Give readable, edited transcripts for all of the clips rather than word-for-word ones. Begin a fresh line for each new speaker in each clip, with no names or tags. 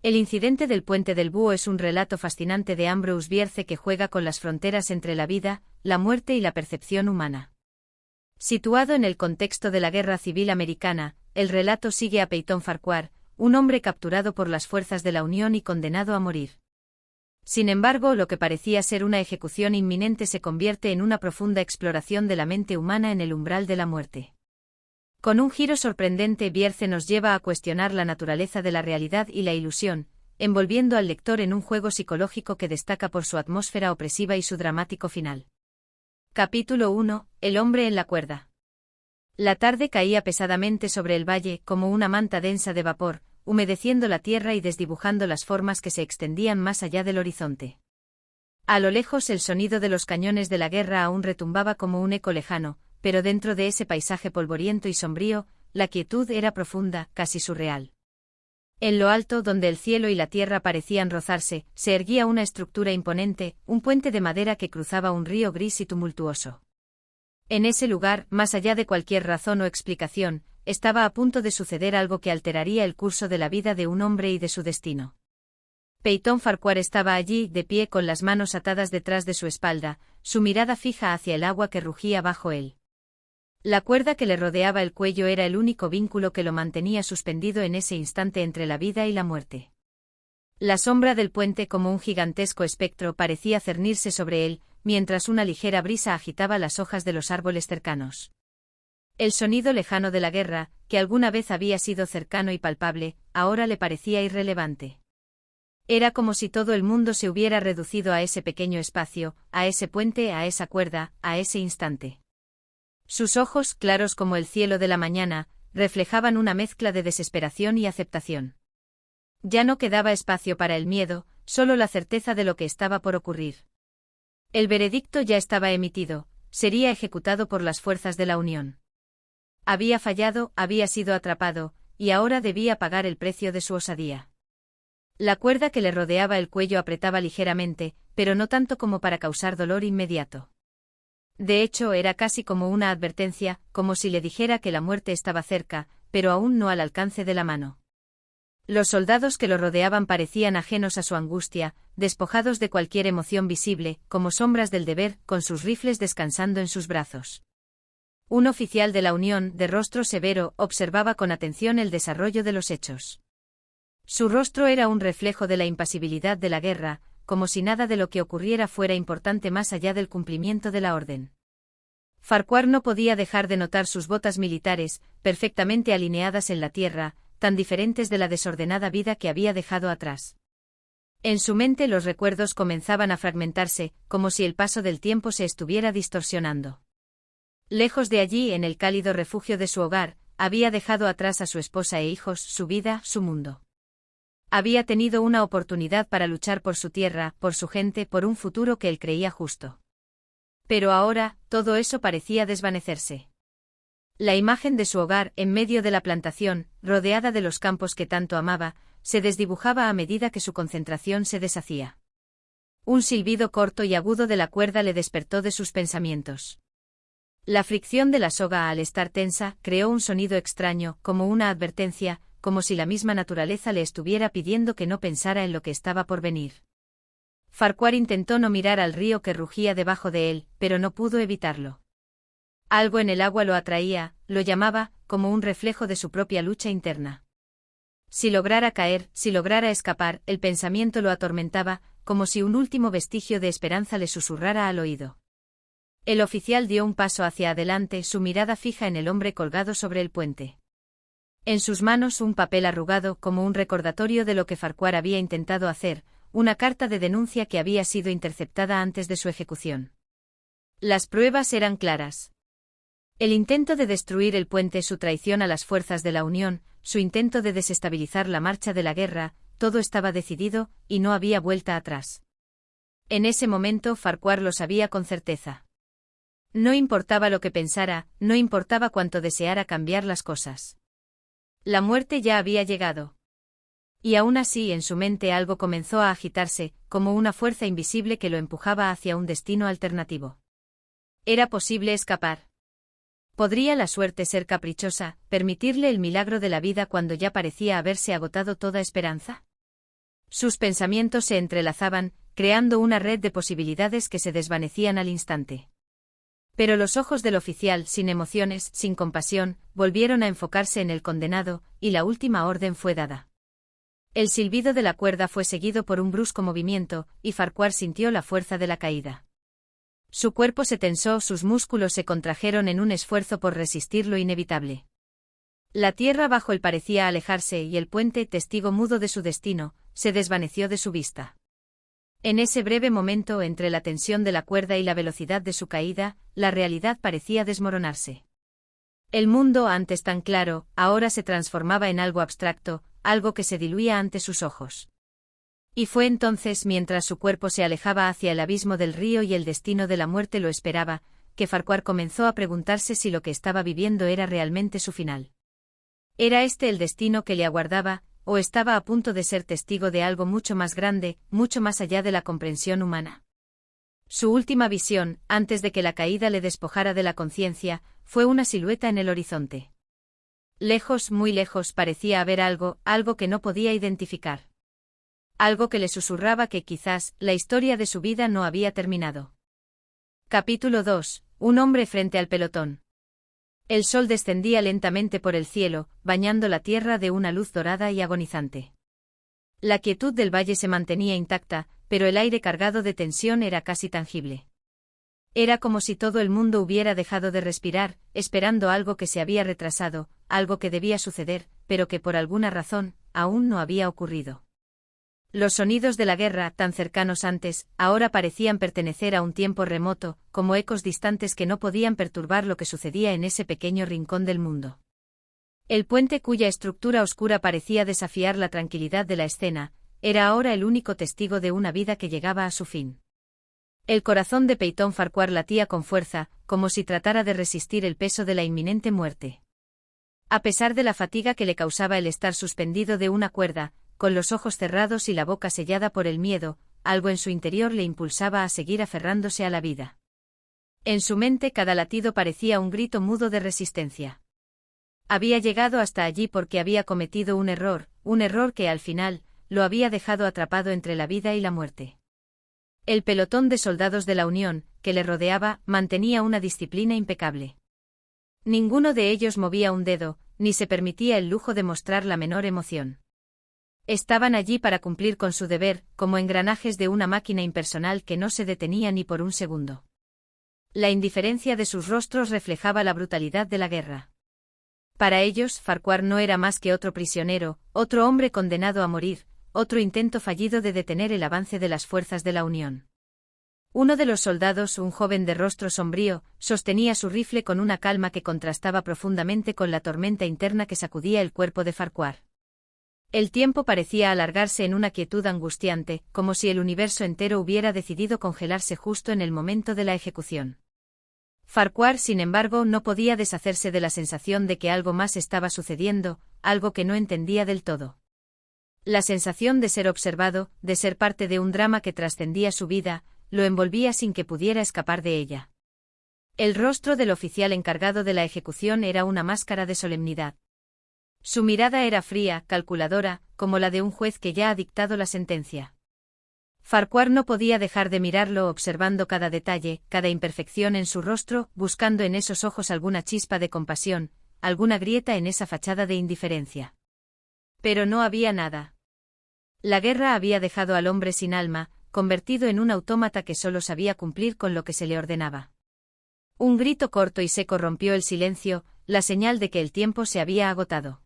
El incidente del Puente del Búho es un relato fascinante de Ambrose Bierce que juega con las fronteras entre la vida, la muerte y la percepción humana. Situado en el contexto de la Guerra Civil Americana, el relato sigue a Peyton Farquhar, un hombre capturado por las fuerzas de la Unión y condenado a morir. Sin embargo, lo que parecía ser una ejecución inminente se convierte en una profunda exploración de la mente humana en el umbral de la muerte. Con un giro sorprendente, Bierce nos lleva a cuestionar la naturaleza de la realidad y la ilusión, envolviendo al lector en un juego psicológico que destaca por su atmósfera opresiva y su dramático final. Capítulo 1. El hombre en la cuerda. La tarde caía pesadamente sobre el valle como una manta densa de vapor, humedeciendo la tierra y desdibujando las formas que se extendían más allá del horizonte. A lo lejos el sonido de los cañones de la guerra aún retumbaba como un eco lejano, pero dentro de ese paisaje polvoriento y sombrío, la quietud era profunda, casi surreal. En lo alto, donde el cielo y la tierra parecían rozarse, se erguía una estructura imponente, un puente de madera que cruzaba un río gris y tumultuoso. En ese lugar, más allá de cualquier razón o explicación, estaba a punto de suceder algo que alteraría el curso de la vida de un hombre y de su destino. Peyton Farquhar estaba allí, de pie con las manos atadas detrás de su espalda, su mirada fija hacia el agua que rugía bajo él. La cuerda que le rodeaba el cuello era el único vínculo que lo mantenía suspendido en ese instante entre la vida y la muerte. La sombra del puente como un gigantesco espectro parecía cernirse sobre él, mientras una ligera brisa agitaba las hojas de los árboles cercanos. El sonido lejano de la guerra, que alguna vez había sido cercano y palpable, ahora le parecía irrelevante. Era como si todo el mundo se hubiera reducido a ese pequeño espacio, a ese puente, a esa cuerda, a ese instante. Sus ojos, claros como el cielo de la mañana, reflejaban una mezcla de desesperación y aceptación. Ya no quedaba espacio para el miedo, solo la certeza de lo que estaba por ocurrir. El veredicto ya estaba emitido, sería ejecutado por las fuerzas de la Unión. Había fallado, había sido atrapado, y ahora debía pagar el precio de su osadía. La cuerda que le rodeaba el cuello apretaba ligeramente, pero no tanto como para causar dolor inmediato. De hecho, era casi como una advertencia, como si le dijera que la muerte estaba cerca, pero aún no al alcance de la mano. Los soldados que lo rodeaban parecían ajenos a su angustia, despojados de cualquier emoción visible, como sombras del deber, con sus rifles descansando en sus brazos. Un oficial de la Unión, de rostro severo, observaba con atención el desarrollo de los hechos. Su rostro era un reflejo de la impasibilidad de la guerra, como si nada de lo que ocurriera fuera importante más allá del cumplimiento de la orden. Farquhar no podía dejar de notar sus botas militares, perfectamente alineadas en la tierra, tan diferentes de la desordenada vida que había dejado atrás. En su mente los recuerdos comenzaban a fragmentarse, como si el paso del tiempo se estuviera distorsionando. Lejos de allí, en el cálido refugio de su hogar, había dejado atrás a su esposa e hijos, su vida, su mundo. Había tenido una oportunidad para luchar por su tierra, por su gente, por un futuro que él creía justo. Pero ahora, todo eso parecía desvanecerse. La imagen de su hogar, en medio de la plantación, rodeada de los campos que tanto amaba, se desdibujaba a medida que su concentración se deshacía. Un silbido corto y agudo de la cuerda le despertó de sus pensamientos. La fricción de la soga al estar tensa creó un sonido extraño, como una advertencia, como si la misma naturaleza le estuviera pidiendo que no pensara en lo que estaba por venir. Farquhar intentó no mirar al río que rugía debajo de él, pero no pudo evitarlo. Algo en el agua lo atraía, lo llamaba, como un reflejo de su propia lucha interna. Si lograra caer, si lograra escapar, el pensamiento lo atormentaba, como si un último vestigio de esperanza le susurrara al oído. El oficial dio un paso hacia adelante, su mirada fija en el hombre colgado sobre el puente. En sus manos un papel arrugado como un recordatorio de lo que Farquhar había intentado hacer, una carta de denuncia que había sido interceptada antes de su ejecución. Las pruebas eran claras. El intento de destruir el puente, su traición a las fuerzas de la Unión, su intento de desestabilizar la marcha de la guerra, todo estaba decidido, y no había vuelta atrás. En ese momento Farquhar lo sabía con certeza. No importaba lo que pensara, no importaba cuánto deseara cambiar las cosas. La muerte ya había llegado. Y aún así en su mente algo comenzó a agitarse, como una fuerza invisible que lo empujaba hacia un destino alternativo. ¿Era posible escapar? ¿Podría la suerte ser caprichosa, permitirle el milagro de la vida cuando ya parecía haberse agotado toda esperanza? Sus pensamientos se entrelazaban, creando una red de posibilidades que se desvanecían al instante. Pero los ojos del oficial, sin emociones, sin compasión, volvieron a enfocarse en el condenado, y la última orden fue dada. El silbido de la cuerda fue seguido por un brusco movimiento, y Farquhar sintió la fuerza de la caída. Su cuerpo se tensó, sus músculos se contrajeron en un esfuerzo por resistir lo inevitable. La tierra bajo él parecía alejarse y el puente, testigo mudo de su destino, se desvaneció de su vista. En ese breve momento, entre la tensión de la cuerda y la velocidad de su caída, la realidad parecía desmoronarse. El mundo, antes tan claro, ahora se transformaba en algo abstracto, algo que se diluía ante sus ojos. Y fue entonces, mientras su cuerpo se alejaba hacia el abismo del río y el destino de la muerte lo esperaba, que Farquhar comenzó a preguntarse si lo que estaba viviendo era realmente su final. ¿Era este el destino que le aguardaba, o estaba a punto de ser testigo de algo mucho más grande, mucho más allá de la comprensión humana? Su última visión, antes de que la caída le despojara de la conciencia, fue una silueta en el horizonte. Lejos, muy lejos, parecía haber algo, algo que no podía identificar. Algo que le susurraba que quizás la historia de su vida no había terminado. Capítulo 2. Un hombre frente al pelotón. El sol descendía lentamente por el cielo, bañando la tierra de una luz dorada y agonizante. La quietud del valle se mantenía intacta, pero el aire cargado de tensión era casi tangible. Era como si todo el mundo hubiera dejado de respirar, esperando algo que se había retrasado, algo que debía suceder, pero que por alguna razón, aún no había ocurrido. Los sonidos de la guerra, tan cercanos antes, ahora parecían pertenecer a un tiempo remoto, como ecos distantes que no podían perturbar lo que sucedía en ese pequeño rincón del mundo. El puente, cuya estructura oscura parecía desafiar la tranquilidad de la escena, era ahora el único testigo de una vida que llegaba a su fin. El corazón de Peyton Farquhar latía con fuerza, como si tratara de resistir el peso de la inminente muerte. A pesar de la fatiga que le causaba el estar suspendido de una cuerda, con los ojos cerrados y la boca sellada por el miedo, algo en su interior le impulsaba a seguir aferrándose a la vida. En su mente cada latido parecía un grito mudo de resistencia. Había llegado hasta allí porque había cometido un error que al final, lo había dejado atrapado entre la vida y la muerte. El pelotón de soldados de la Unión, que le rodeaba, mantenía una disciplina impecable. Ninguno de ellos movía un dedo, ni se permitía el lujo de mostrar la menor emoción. Estaban allí para cumplir con su deber, como engranajes de una máquina impersonal que no se detenía ni por un segundo. La indiferencia de sus rostros reflejaba la brutalidad de la guerra. Para ellos, Farquhar no era más que otro prisionero, otro hombre condenado a morir, otro intento fallido de detener el avance de las fuerzas de la Unión. Uno de los soldados, un joven de rostro sombrío, sostenía su rifle con una calma que contrastaba profundamente con la tormenta interna que sacudía el cuerpo de Farquhar. El tiempo parecía alargarse en una quietud angustiante, como si el universo entero hubiera decidido congelarse justo en el momento de la ejecución. Farquhar, sin embargo, no podía deshacerse de la sensación de que algo más estaba sucediendo, algo que no entendía del todo. La sensación de ser observado, de ser parte de un drama que trascendía su vida, lo envolvía sin que pudiera escapar de ella. El rostro del oficial encargado de la ejecución era una máscara de solemnidad. Su mirada era fría, calculadora, como la de un juez que ya ha dictado la sentencia. Farquhar no podía dejar de mirarlo, observando cada detalle, cada imperfección en su rostro, buscando en esos ojos alguna chispa de compasión, alguna grieta en esa fachada de indiferencia. Pero no había nada. La guerra había dejado al hombre sin alma, convertido en un autómata que solo sabía cumplir con lo que se le ordenaba. Un grito corto y seco rompió el silencio, la señal de que el tiempo se había agotado.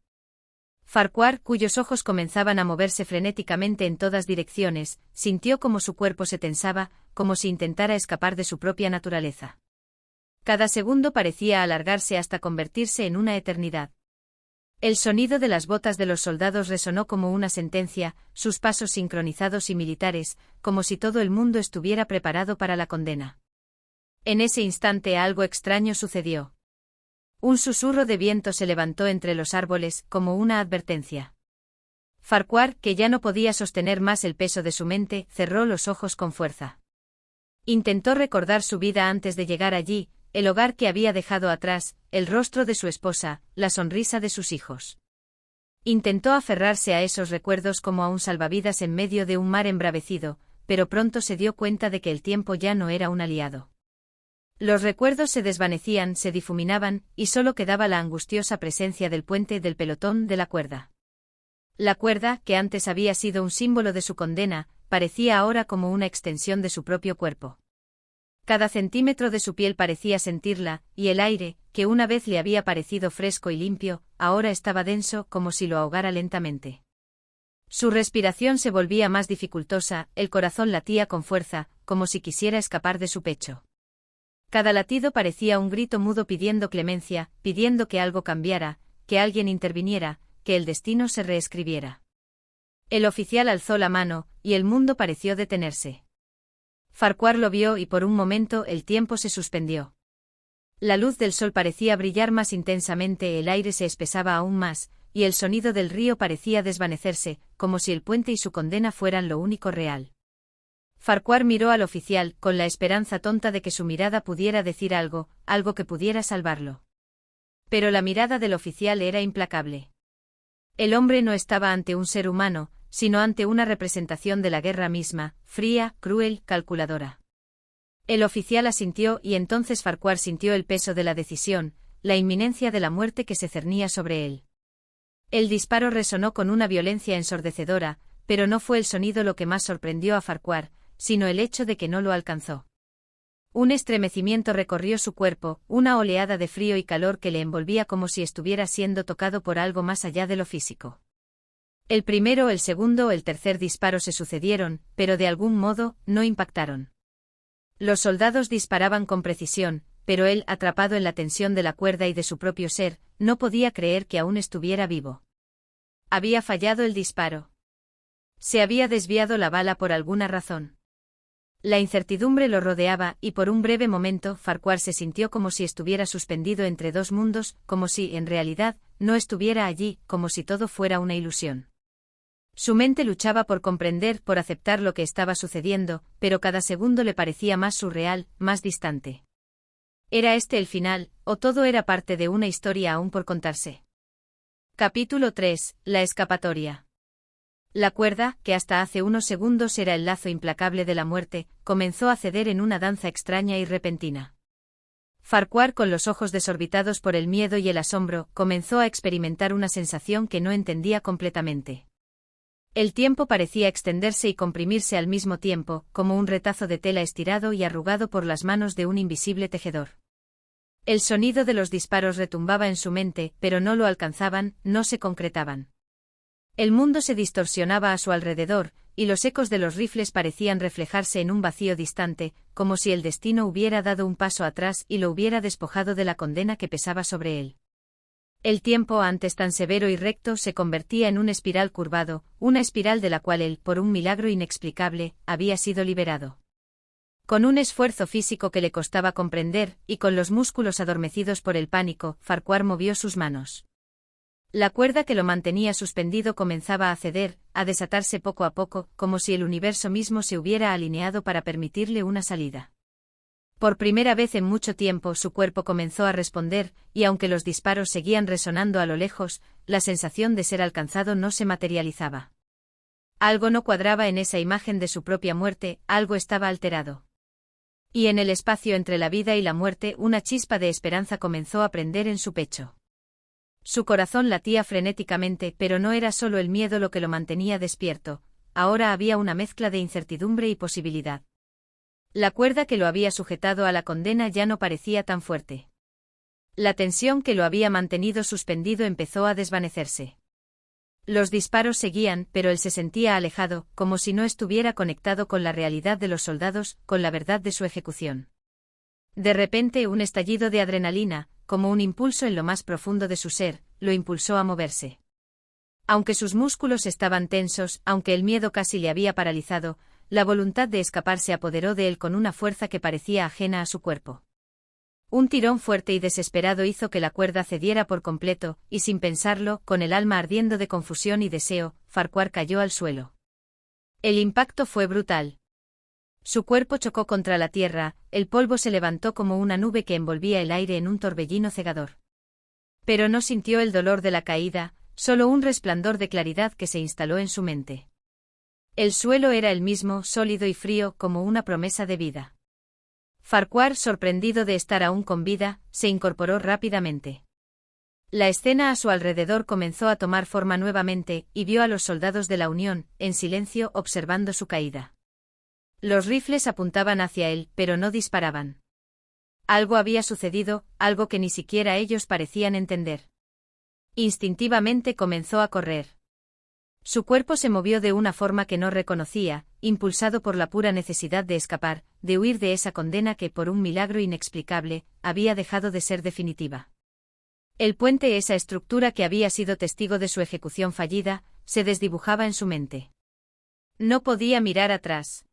Farquhar, cuyos ojos comenzaban a moverse frenéticamente en todas direcciones, sintió como su cuerpo se tensaba, como si intentara escapar de su propia naturaleza. Cada segundo parecía alargarse hasta convertirse en una eternidad. El sonido de las botas de los soldados resonó como una sentencia, sus pasos sincronizados y militares, como si todo el mundo estuviera preparado para la condena. En ese instante algo extraño sucedió. Un susurro de viento se levantó entre los árboles, como una advertencia. Farquhar, que ya no podía sostener más el peso de su mente, cerró los ojos con fuerza. Intentó recordar su vida antes de llegar allí, el hogar que había dejado atrás, el rostro de su esposa, la sonrisa de sus hijos. Intentó aferrarse a esos recuerdos como a un salvavidas en medio de un mar embravecido, pero pronto se dio cuenta de que el tiempo ya no era un aliado. Los recuerdos se desvanecían, se difuminaban, y solo quedaba la angustiosa presencia del puente del pelotón de la cuerda. La cuerda, que antes había sido un símbolo de su condena, parecía ahora como una extensión de su propio cuerpo. Cada centímetro de su piel parecía sentirla, y el aire, que una vez le había parecido fresco y limpio, ahora estaba denso como si lo ahogara lentamente. Su respiración se volvía más dificultosa, el corazón latía con fuerza, como si quisiera escapar de su pecho. Cada latido parecía un grito mudo pidiendo clemencia, pidiendo que algo cambiara, que alguien interviniera, que el destino se reescribiera. El oficial alzó la mano, y el mundo pareció detenerse. Farquhar lo vio y por un momento el tiempo se suspendió. La luz del sol parecía brillar más intensamente, el aire se espesaba aún más, y el sonido del río parecía desvanecerse, como si el puente y su condena fueran lo único real. Farquhar miró al oficial, con la esperanza tonta de que su mirada pudiera decir algo, algo que pudiera salvarlo. Pero la mirada del oficial era implacable. El hombre no estaba ante un ser humano, sino ante una representación de la guerra misma, fría, cruel, calculadora. El oficial asintió y entonces Farquhar sintió el peso de la decisión, la inminencia de la muerte que se cernía sobre él. El disparo resonó con una violencia ensordecedora, pero no fue el sonido lo que más sorprendió a Farquhar, sino el hecho de que no lo alcanzó. Un estremecimiento recorrió su cuerpo, una oleada de frío y calor que le envolvía como si estuviera siendo tocado por algo más allá de lo físico. El primero, el segundo, el tercer disparo se sucedieron, pero de algún modo, no impactaron. Los soldados disparaban con precisión, pero él, atrapado en la tensión de la cuerda y de su propio ser, no podía creer que aún estuviera vivo. Había fallado el disparo. Se había desviado la bala por alguna razón. La incertidumbre lo rodeaba, y por un breve momento Farquhar se sintió como si estuviera suspendido entre dos mundos, como si, en realidad, no estuviera allí, como si todo fuera una ilusión. Su mente luchaba por comprender, por aceptar lo que estaba sucediendo, pero cada segundo le parecía más surreal, más distante. ¿Era este el final, o todo era parte de una historia aún por contarse? Capítulo 3. La escapatoria. La cuerda, que hasta hace unos segundos era el lazo implacable de la muerte, comenzó a ceder en una danza extraña y repentina. Farquhar, con los ojos desorbitados por el miedo y el asombro, comenzó a experimentar una sensación que no entendía completamente. El tiempo parecía extenderse y comprimirse al mismo tiempo, como un retazo de tela estirado y arrugado por las manos de un invisible tejedor. El sonido de los disparos retumbaba en su mente, pero no lo alcanzaban, no se concretaban. El mundo se distorsionaba a su alrededor, y los ecos de los rifles parecían reflejarse en un vacío distante, como si el destino hubiera dado un paso atrás y lo hubiera despojado de la condena que pesaba sobre él. El tiempo, antes tan severo y recto, se convertía en un espiral curvado, una espiral de la cual él, por un milagro inexplicable, había sido liberado. Con un esfuerzo físico que le costaba comprender, y con los músculos adormecidos por el pánico, Farquhar movió sus manos. La cuerda que lo mantenía suspendido comenzaba a ceder, a desatarse poco a poco, como si el universo mismo se hubiera alineado para permitirle una salida. Por primera vez en mucho tiempo su cuerpo comenzó a responder, y aunque los disparos seguían resonando a lo lejos, la sensación de ser alcanzado no se materializaba. Algo no cuadraba en esa imagen de su propia muerte, algo estaba alterado. Y en el espacio entre la vida y la muerte una chispa de esperanza comenzó a prender en su pecho. Su corazón latía frenéticamente, pero no era solo el miedo lo que lo mantenía despierto, ahora había una mezcla de incertidumbre y posibilidad. La cuerda que lo había sujetado a la condena ya no parecía tan fuerte. La tensión que lo había mantenido suspendido empezó a desvanecerse. Los disparos seguían, pero él se sentía alejado, como si no estuviera conectado con la realidad de los soldados, con la verdad de su ejecución. De repente un estallido de adrenalina, como un impulso en lo más profundo de su ser, lo impulsó a moverse. Aunque sus músculos estaban tensos, aunque el miedo casi le había paralizado, la voluntad de escapar se apoderó de él con una fuerza que parecía ajena a su cuerpo. Un tirón fuerte y desesperado hizo que la cuerda cediera por completo, y sin pensarlo, con el alma ardiendo de confusión y deseo, Farquhar cayó al suelo. El impacto fue brutal. Su cuerpo chocó contra la tierra, el polvo se levantó como una nube que envolvía el aire en un torbellino cegador. Pero no sintió el dolor de la caída, solo un resplandor de claridad que se instaló en su mente. El suelo era el mismo, sólido y frío, como una promesa de vida. Farquhar, sorprendido de estar aún con vida, se incorporó rápidamente. La escena a su alrededor comenzó a tomar forma nuevamente, y vio a los soldados de la Unión, en silencio, observando su caída. Los rifles apuntaban hacia él, pero no disparaban. Algo había sucedido, algo que ni siquiera ellos parecían entender. Instintivamente comenzó a correr. Su cuerpo se movió de una forma que no reconocía, impulsado por la pura necesidad de escapar, de huir de esa condena que, por un milagro inexplicable, había dejado de ser definitiva. El puente, esa estructura que había sido testigo de su ejecución fallida, se desdibujaba en su mente. No podía mirar atrás.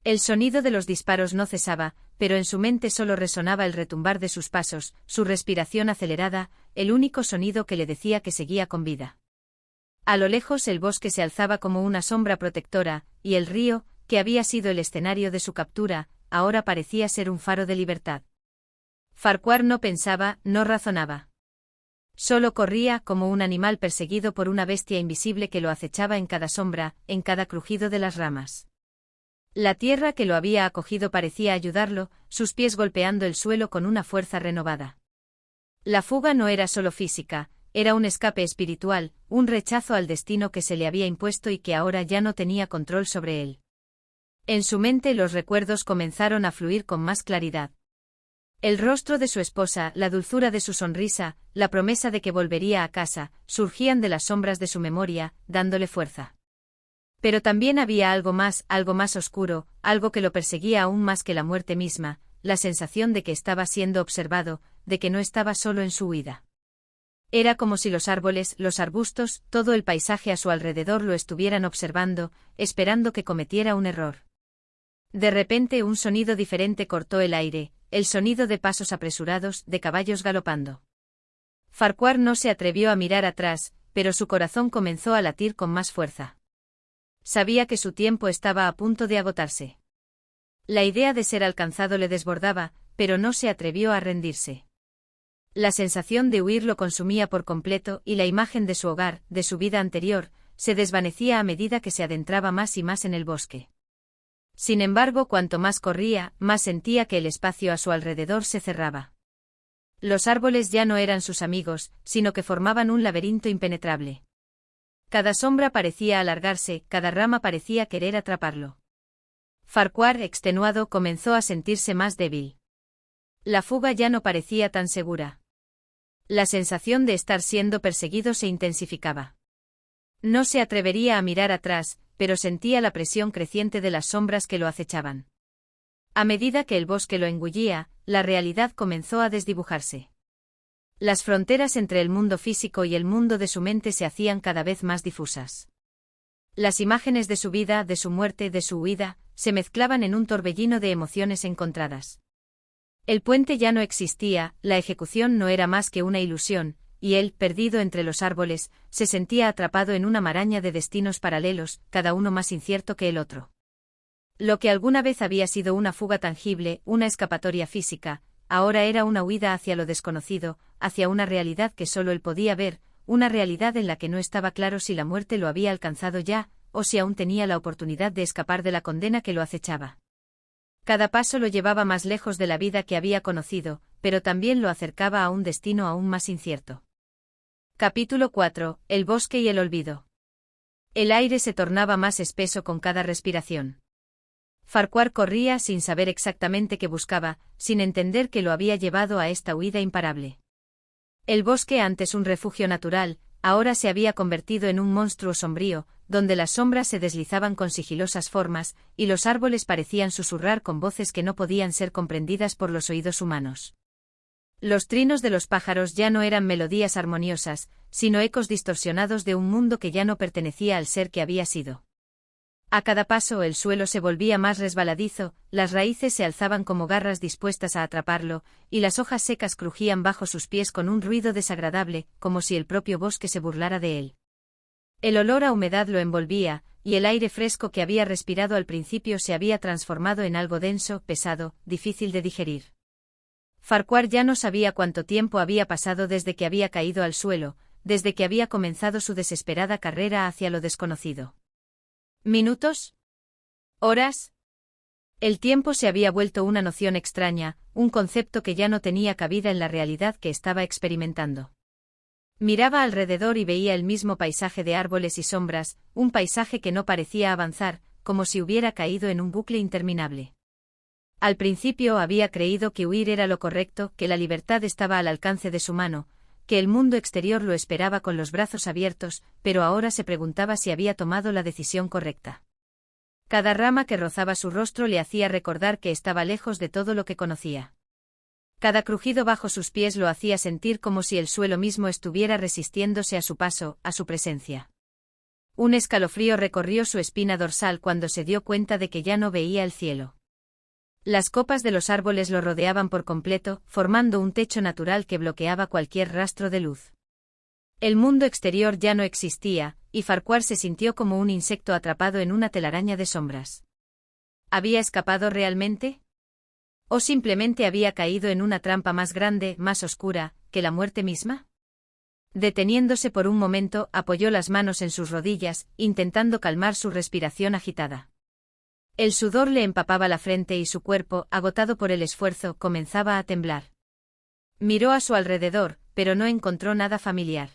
El sonido de los disparos no cesaba, pero en su mente solo resonaba el retumbar de sus pasos, su respiración acelerada, el único sonido que le decía que seguía con vida. A lo lejos el bosque se alzaba como una sombra protectora, y el río, que había sido el escenario de su captura, ahora parecía ser un faro de libertad. Farquhar no pensaba, no razonaba. Solo corría como un animal perseguido por una bestia invisible que lo acechaba en cada sombra, en cada crujido de las ramas. La tierra que lo había acogido parecía ayudarlo, sus pies golpeando el suelo con una fuerza renovada. La fuga no era solo física, era un escape espiritual, un rechazo al destino que se le había impuesto y que ahora ya no tenía control sobre él. En su mente los recuerdos comenzaron a fluir con más claridad. El rostro de su esposa, la dulzura de su sonrisa, la promesa de que volvería a casa, surgían de las sombras de su memoria, dándole fuerza. Pero también había algo más oscuro, algo que lo perseguía aún más que la muerte misma, la sensación de que estaba siendo observado, de que no estaba solo en su huida. Era como si los árboles, los arbustos, todo el paisaje a su alrededor lo estuvieran observando, esperando que cometiera un error. De repente un sonido diferente cortó el aire, el sonido de pasos apresurados, de caballos galopando. Farquhar no se atrevió a mirar atrás, pero su corazón comenzó a latir con más fuerza. Sabía que su tiempo estaba a punto de agotarse. La idea de ser alcanzado le desbordaba, pero no se atrevió a rendirse. La sensación de huir lo consumía por completo y la imagen de su hogar, de su vida anterior, se desvanecía a medida que se adentraba más y más en el bosque. Sin embargo, cuanto más corría, más sentía que el espacio a su alrededor se cerraba. Los árboles ya no eran sus amigos, sino que formaban un laberinto impenetrable. Cada sombra parecía alargarse, cada rama parecía querer atraparlo. Farquhar, extenuado, comenzó a sentirse más débil. La fuga ya no parecía tan segura. La sensación de estar siendo perseguido se intensificaba. No se atrevería a mirar atrás, pero sentía la presión creciente de las sombras que lo acechaban. A medida que el bosque lo engullía, la realidad comenzó a desdibujarse. Las fronteras entre el mundo físico y el mundo de su mente se hacían cada vez más difusas. Las imágenes de su vida, de su muerte, de su huida, se mezclaban en un torbellino de emociones encontradas. El puente ya no existía, la ejecución no era más que una ilusión, y él, perdido entre los árboles, se sentía atrapado en una maraña de destinos paralelos, cada uno más incierto que el otro. Lo que alguna vez había sido una fuga tangible, una escapatoria física, ahora era una huida hacia lo desconocido, hacia una realidad que solo él podía ver, una realidad en la que no estaba claro si la muerte lo había alcanzado ya, o si aún tenía la oportunidad de escapar de la condena que lo acechaba. Cada paso lo llevaba más lejos de la vida que había conocido, pero también lo acercaba a un destino aún más incierto. Capítulo 4. El bosque y el olvido. El aire se tornaba más espeso con cada respiración. Farquhar corría sin saber exactamente qué buscaba, sin entender qué lo había llevado a esta huida imparable. El bosque, antes un refugio natural, ahora se había convertido en un monstruo sombrío, donde las sombras se deslizaban con sigilosas formas, y los árboles parecían susurrar con voces que no podían ser comprendidas por los oídos humanos. Los trinos de los pájaros ya no eran melodías armoniosas, sino ecos distorsionados de un mundo que ya no pertenecía al ser que había sido. A cada paso el suelo se volvía más resbaladizo, las raíces se alzaban como garras dispuestas a atraparlo, y las hojas secas crujían bajo sus pies con un ruido desagradable, como si el propio bosque se burlara de él. El olor a humedad lo envolvía, y el aire fresco que había respirado al principio se había transformado en algo denso, pesado, difícil de digerir. Farquhar ya no sabía cuánto tiempo había pasado desde que había caído al suelo, desde que había comenzado su desesperada carrera hacia lo desconocido. ¿Minutos? ¿Horas? El tiempo se había vuelto una noción extraña, un concepto que ya no tenía cabida en la realidad que estaba experimentando. Miraba alrededor y veía el mismo paisaje de árboles y sombras, un paisaje que no parecía avanzar, como si hubiera caído en un bucle interminable. Al principio había creído que huir era lo correcto, que la libertad estaba al alcance de su mano, que el mundo exterior lo esperaba con los brazos abiertos, pero ahora se preguntaba si había tomado la decisión correcta. Cada rama que rozaba su rostro le hacía recordar que estaba lejos de todo lo que conocía. Cada crujido bajo sus pies lo hacía sentir como si el suelo mismo estuviera resistiéndose a su paso, a su presencia. Un escalofrío recorrió su espina dorsal cuando se dio cuenta de que ya no veía el cielo. Las copas de los árboles lo rodeaban por completo, formando un techo natural que bloqueaba cualquier rastro de luz. El mundo exterior ya no existía, y Farquhar se sintió como un insecto atrapado en una telaraña de sombras. ¿Había escapado realmente? ¿O simplemente había caído en una trampa más grande, más oscura, que la muerte misma? Deteniéndose por un momento, apoyó las manos en sus rodillas, intentando calmar su respiración agitada. El sudor le empapaba la frente y su cuerpo, agotado por el esfuerzo, comenzaba a temblar. Miró a su alrededor, pero no encontró nada familiar.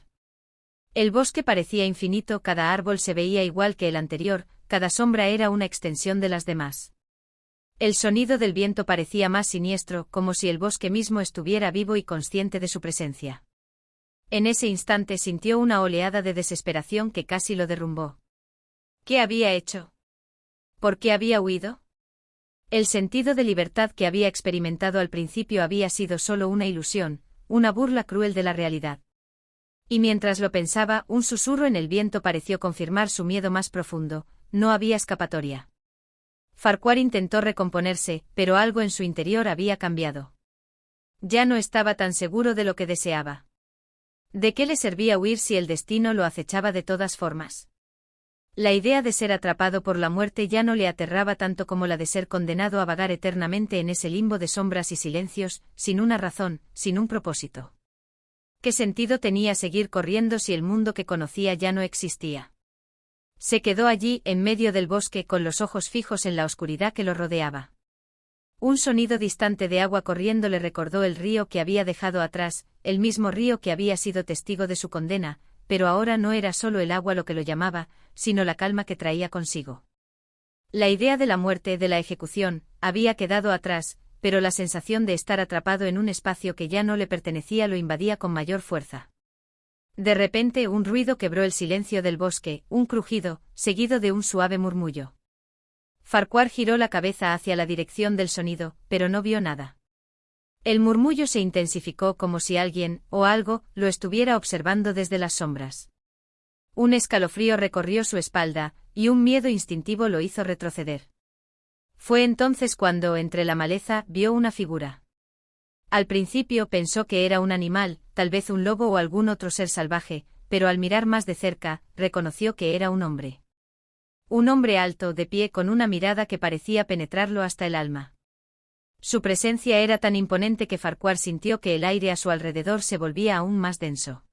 El bosque parecía infinito, cada árbol se veía igual que el anterior, cada sombra era una extensión de las demás. El sonido del viento parecía más siniestro, como si el bosque mismo estuviera vivo y consciente de su presencia. En ese instante sintió una oleada de desesperación que casi lo derrumbó. ¿Qué había hecho? ¿Por qué había huido? El sentido de libertad que había experimentado al principio había sido solo una ilusión, una burla cruel de la realidad. Y mientras lo pensaba, un susurro en el viento pareció confirmar su miedo más profundo: no había escapatoria. Farquhar intentó recomponerse, pero algo en su interior había cambiado. Ya no estaba tan seguro de lo que deseaba. ¿De qué le servía huir si el destino lo acechaba de todas formas? La idea de ser atrapado por la muerte ya no le aterraba tanto como la de ser condenado a vagar eternamente en ese limbo de sombras y silencios, sin una razón, sin un propósito. ¿Qué sentido tenía seguir corriendo si el mundo que conocía ya no existía? Se quedó allí, en medio del bosque, con los ojos fijos en la oscuridad que lo rodeaba. Un sonido distante de agua corriendo le recordó el río que había dejado atrás, el mismo río que había sido testigo de su condena, pero ahora no era solo el agua lo que lo llamaba, sino la calma que traía consigo. La idea de la muerte, de la ejecución, había quedado atrás, pero la sensación de estar atrapado en un espacio que ya no le pertenecía lo invadía con mayor fuerza. De repente un ruido quebró el silencio del bosque, un crujido, seguido de un suave murmullo. Farquhar giró la cabeza hacia la dirección del sonido, pero no vio nada. El murmullo se intensificó como si alguien, o algo, lo estuviera observando desde las sombras. Un escalofrío recorrió su espalda, y un miedo instintivo lo hizo retroceder. Fue entonces cuando, entre la maleza, vio una figura. Al principio pensó que era un animal, tal vez un lobo o algún otro ser salvaje, pero al mirar más de cerca, reconoció que era un hombre. Un hombre alto, de pie, con una mirada que parecía penetrarlo hasta el alma. Su presencia era tan imponente que Farquhar sintió que el aire a su alrededor se volvía aún más denso.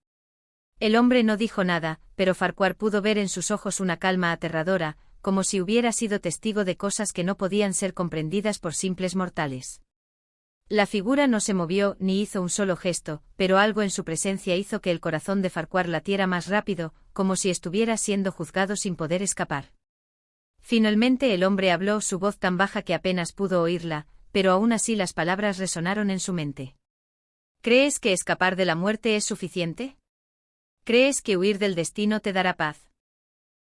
El hombre no dijo nada, pero Farquhar pudo ver en sus ojos una calma aterradora, como si hubiera sido testigo de cosas que no podían ser comprendidas por simples mortales. La figura no se movió ni hizo un solo gesto, pero algo en su presencia hizo que el corazón de Farquhar latiera más rápido, como si estuviera siendo juzgado sin poder escapar. Finalmente el hombre habló, su voz tan baja que apenas pudo oírla, pero aún así las palabras resonaron en su mente. ¿Crees que escapar de la muerte es suficiente? ¿Crees que huir del destino te dará paz?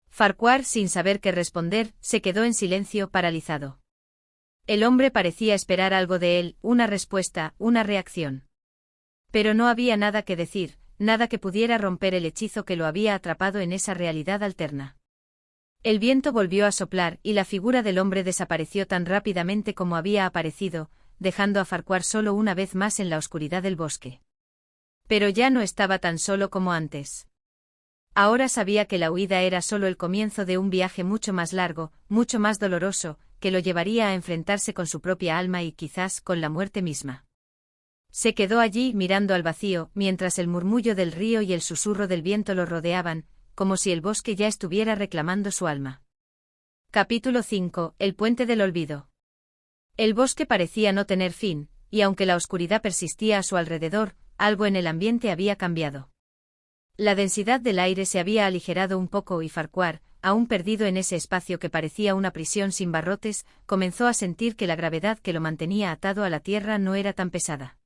Farquhar, sin saber qué responder, se quedó en silencio, paralizado. El hombre parecía esperar algo de él, una respuesta, una reacción. Pero no había nada que decir, nada que pudiera romper el hechizo que lo había atrapado en esa realidad alterna. El viento volvió a soplar, y la figura del hombre desapareció tan rápidamente como había aparecido, dejando a Farquhar solo una vez más en la oscuridad del bosque. Pero ya no estaba tan solo como antes. Ahora sabía que la huida era solo el comienzo de un viaje mucho más largo, mucho más doloroso, que lo llevaría a enfrentarse con su propia alma y quizás con la muerte misma. Se quedó allí mirando al vacío, mientras el murmullo del río y el susurro del viento lo rodeaban, como si el bosque ya estuviera reclamando su alma. Capítulo 5. El puente del olvido. El bosque parecía no tener fin, y aunque la oscuridad persistía a su alrededor, algo en el ambiente había cambiado. La densidad del aire se había aligerado un poco y Farquhar, aún perdido en ese espacio que parecía una prisión sin barrotes, comenzó a sentir que la gravedad que lo mantenía atado a la tierra no era tan pesada.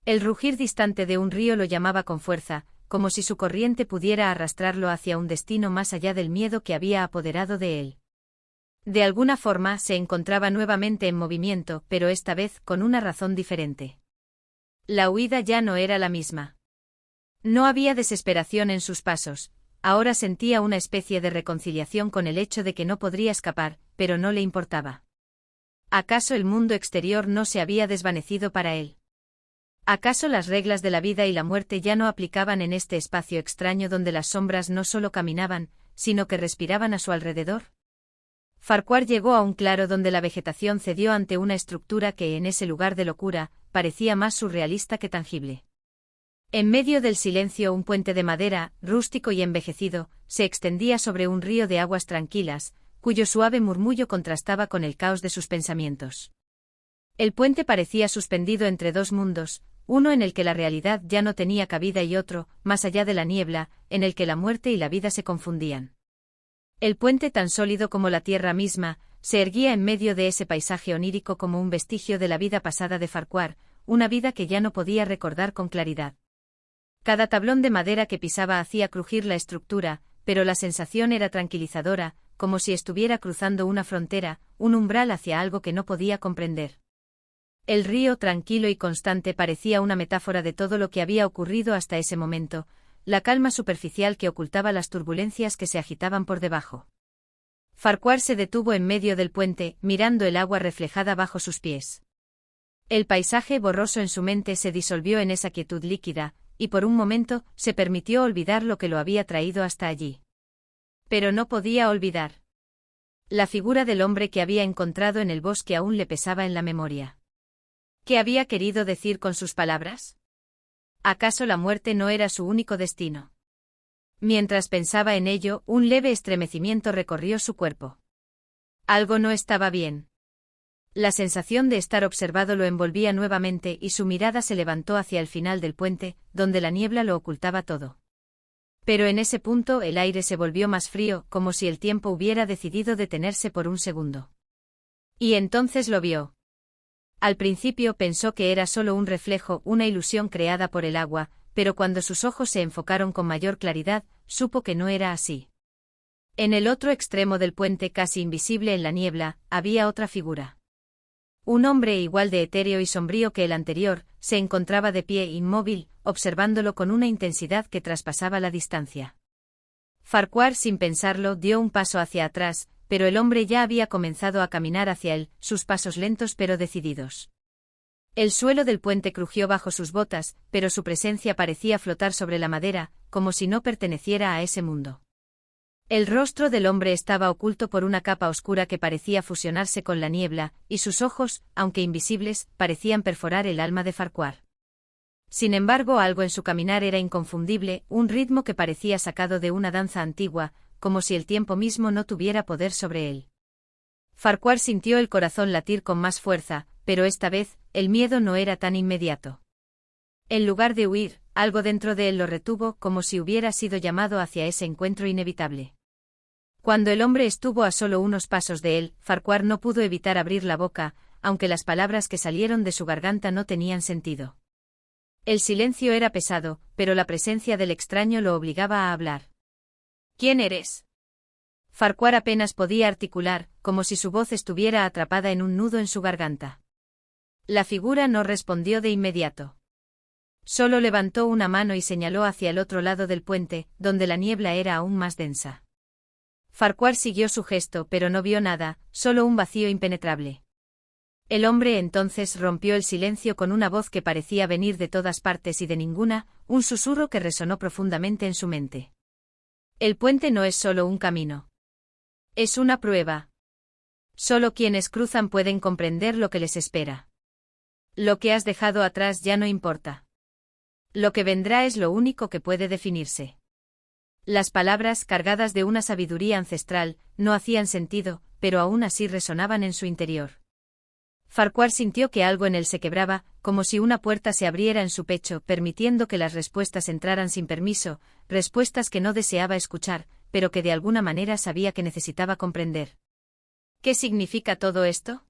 El rugir distante de un río lo llamaba con fuerza, como si su corriente pudiera arrastrarlo hacia un destino más allá del miedo que había apoderado de él. De alguna forma se encontraba nuevamente en movimiento, pero esta vez con una razón diferente. La huida ya no era la misma. No había desesperación en sus pasos, ahora sentía una especie de reconciliación con el hecho de que no podría escapar, pero no le importaba. ¿Acaso el mundo exterior no se había desvanecido para él? ¿Acaso las reglas de la vida y la muerte ya no aplicaban en este espacio extraño donde las sombras no solo caminaban, sino que respiraban a su alrededor? Farquhar llegó a un claro donde la vegetación cedió ante una estructura que en ese lugar de locura, parecía más surrealista que tangible. En medio del silencio un puente de madera, rústico y envejecido, se extendía sobre un río de aguas tranquilas, cuyo suave murmullo contrastaba con el caos de sus pensamientos. El puente parecía suspendido entre dos mundos, uno en el que la realidad ya no tenía cabida y otro, más allá de la niebla, en el que la muerte y la vida se confundían. El puente, tan sólido como la tierra misma, se erguía en medio de ese paisaje onírico como un vestigio de la vida pasada de Farquhar, una vida que ya no podía recordar con claridad. Cada tablón de madera que pisaba hacía crujir la estructura, pero la sensación era tranquilizadora, como si estuviera cruzando una frontera, un umbral hacia algo que no podía comprender. El río, tranquilo y constante, parecía una metáfora de todo lo que había ocurrido hasta ese momento, la calma superficial que ocultaba las turbulencias que se agitaban por debajo. Farquhar se detuvo en medio del puente, mirando el agua reflejada bajo sus pies. El paisaje borroso en su mente se disolvió en esa quietud líquida, y por un momento se permitió olvidar lo que lo había traído hasta allí. Pero no podía olvidar. La figura del hombre que había encontrado en el bosque aún le pesaba en la memoria. ¿Qué había querido decir con sus palabras? ¿Acaso la muerte no era su único destino? Mientras pensaba en ello, un leve estremecimiento recorrió su cuerpo. Algo no estaba bien. La sensación de estar observado lo envolvía nuevamente y su mirada se levantó hacia el final del puente, donde la niebla lo ocultaba todo. Pero en ese punto el aire se volvió más frío, como si el tiempo hubiera decidido detenerse por un segundo. Y entonces lo vio. Al principio pensó que era solo un reflejo, una ilusión creada por el agua, pero cuando sus ojos se enfocaron con mayor claridad, supo que no era así. En el otro extremo del puente, casi invisible en la niebla, había otra figura. Un hombre igual de etéreo y sombrío que el anterior, se encontraba de pie inmóvil, observándolo con una intensidad que traspasaba la distancia. Farquhar, sin pensarlo, dio un paso hacia atrás, pero el hombre ya había comenzado a caminar hacia él, sus pasos lentos pero decididos. El suelo del puente crujió bajo sus botas, pero su presencia parecía flotar sobre la madera, como si no perteneciera a ese mundo. El rostro del hombre estaba oculto por una capa oscura que parecía fusionarse con la niebla, y sus ojos, aunque invisibles, parecían perforar el alma de Farquhar. Sin embargo, algo en su caminar era inconfundible, un ritmo que parecía sacado de una danza antigua, como si el tiempo mismo no tuviera poder sobre él. Farquhar sintió el corazón latir con más fuerza, pero esta vez, el miedo no era tan inmediato. En lugar de huir, algo dentro de él lo retuvo, como si hubiera sido llamado hacia ese encuentro inevitable. Cuando el hombre estuvo a solo unos pasos de él, Farquhar no pudo evitar abrir la boca, aunque las palabras que salieron de su garganta no tenían sentido. El silencio era pesado, pero la presencia del extraño lo obligaba a hablar. ¿Quién eres? Farquhar apenas podía articular, como si su voz estuviera atrapada en un nudo en su garganta. La figura no respondió de inmediato. Solo levantó una mano y señaló hacia el otro lado del puente, donde la niebla era aún más densa. Farquhar siguió su gesto, pero no vio nada, solo un vacío impenetrable. El hombre entonces rompió el silencio con una voz que parecía venir de todas partes y de ninguna, un susurro que resonó profundamente en su mente. El puente no es solo un camino. Es una prueba. Solo quienes cruzan pueden comprender lo que les espera. Lo que has dejado atrás ya no importa. Lo que vendrá es lo único que puede definirse. Las palabras, cargadas de una sabiduría ancestral, no hacían sentido, pero aún así resonaban en su interior. Farquhar sintió que algo en él se quebraba, como si una puerta se abriera en su pecho, permitiendo que las respuestas entraran sin permiso, respuestas que no deseaba escuchar, pero que de alguna manera sabía que necesitaba comprender. ¿Qué significa todo esto?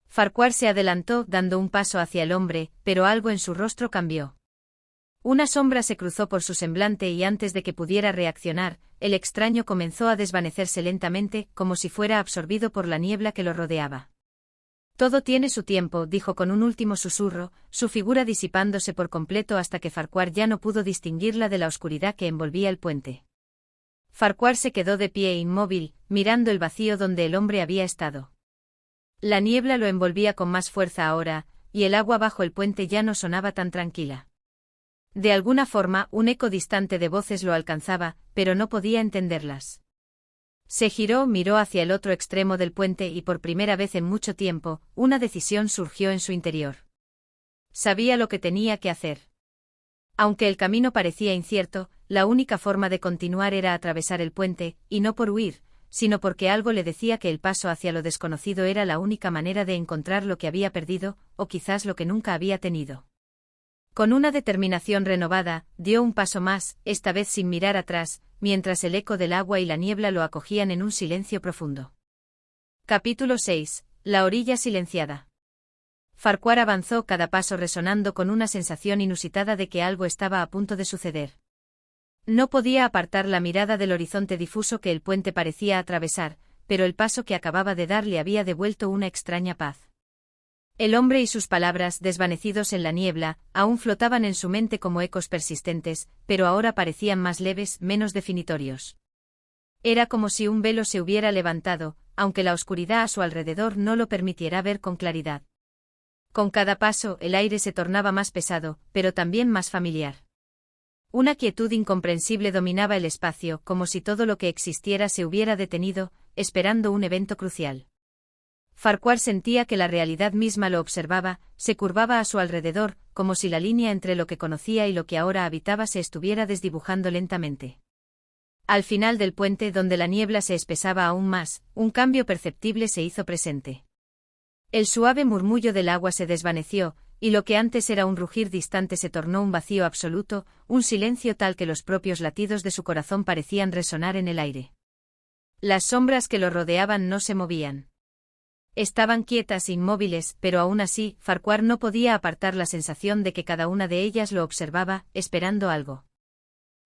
Farquhar se adelantó, dando un paso hacia el hombre, pero algo en su rostro cambió. Una sombra se cruzó por su semblante y antes de que pudiera reaccionar, el extraño comenzó a desvanecerse lentamente, como si fuera absorbido por la niebla que lo rodeaba. Todo tiene su tiempo, dijo con un último susurro, su figura disipándose por completo hasta que Farquhar ya no pudo distinguirla de la oscuridad que envolvía el puente. Farquhar se quedó de pie inmóvil, mirando el vacío donde el hombre había estado. La niebla lo envolvía con más fuerza ahora, y el agua bajo el puente ya no sonaba tan tranquila. De alguna forma, un eco distante de voces lo alcanzaba, pero no podía entenderlas. Se giró, miró hacia el otro extremo del puente y por primera vez en mucho tiempo, una decisión surgió en su interior. Sabía lo que tenía que hacer. Aunque el camino parecía incierto, la única forma de continuar era atravesar el puente, y no por huir, sino porque algo le decía que el paso hacia lo desconocido era la única manera de encontrar lo que había perdido, o quizás lo que nunca había tenido. Con una determinación renovada, dio un paso más, esta vez sin mirar atrás, mientras el eco del agua y la niebla lo acogían en un silencio profundo. Capítulo 6. La orilla silenciada. Farquhar avanzó, cada paso resonando con una sensación inusitada de que algo estaba a punto de suceder. No podía apartar la mirada del horizonte difuso que el puente parecía atravesar, pero el paso que acababa de dar le había devuelto una extraña paz. El hombre y sus palabras, desvanecidos en la niebla, aún flotaban en su mente como ecos persistentes, pero ahora parecían más leves, menos definitorios. Era como si un velo se hubiera levantado, aunque la oscuridad a su alrededor no lo permitiera ver con claridad. Con cada paso, el aire se tornaba más pesado, pero también más familiar. Una quietud incomprensible dominaba el espacio, como si todo lo que existiera se hubiera detenido, esperando un evento crucial. Farquhar sentía que la realidad misma lo observaba, se curvaba a su alrededor, como si la línea entre lo que conocía y lo que ahora habitaba se estuviera desdibujando lentamente. Al final del puente, donde la niebla se espesaba aún más, un cambio perceptible se hizo presente. El suave murmullo del agua se desvaneció, y lo que antes era un rugir distante se tornó un vacío absoluto, un silencio tal que los propios latidos de su corazón parecían resonar en el aire. Las sombras que lo rodeaban no se movían. Estaban quietas, inmóviles, pero aún así, Farquhar no podía apartar la sensación de que cada una de ellas lo observaba, esperando algo.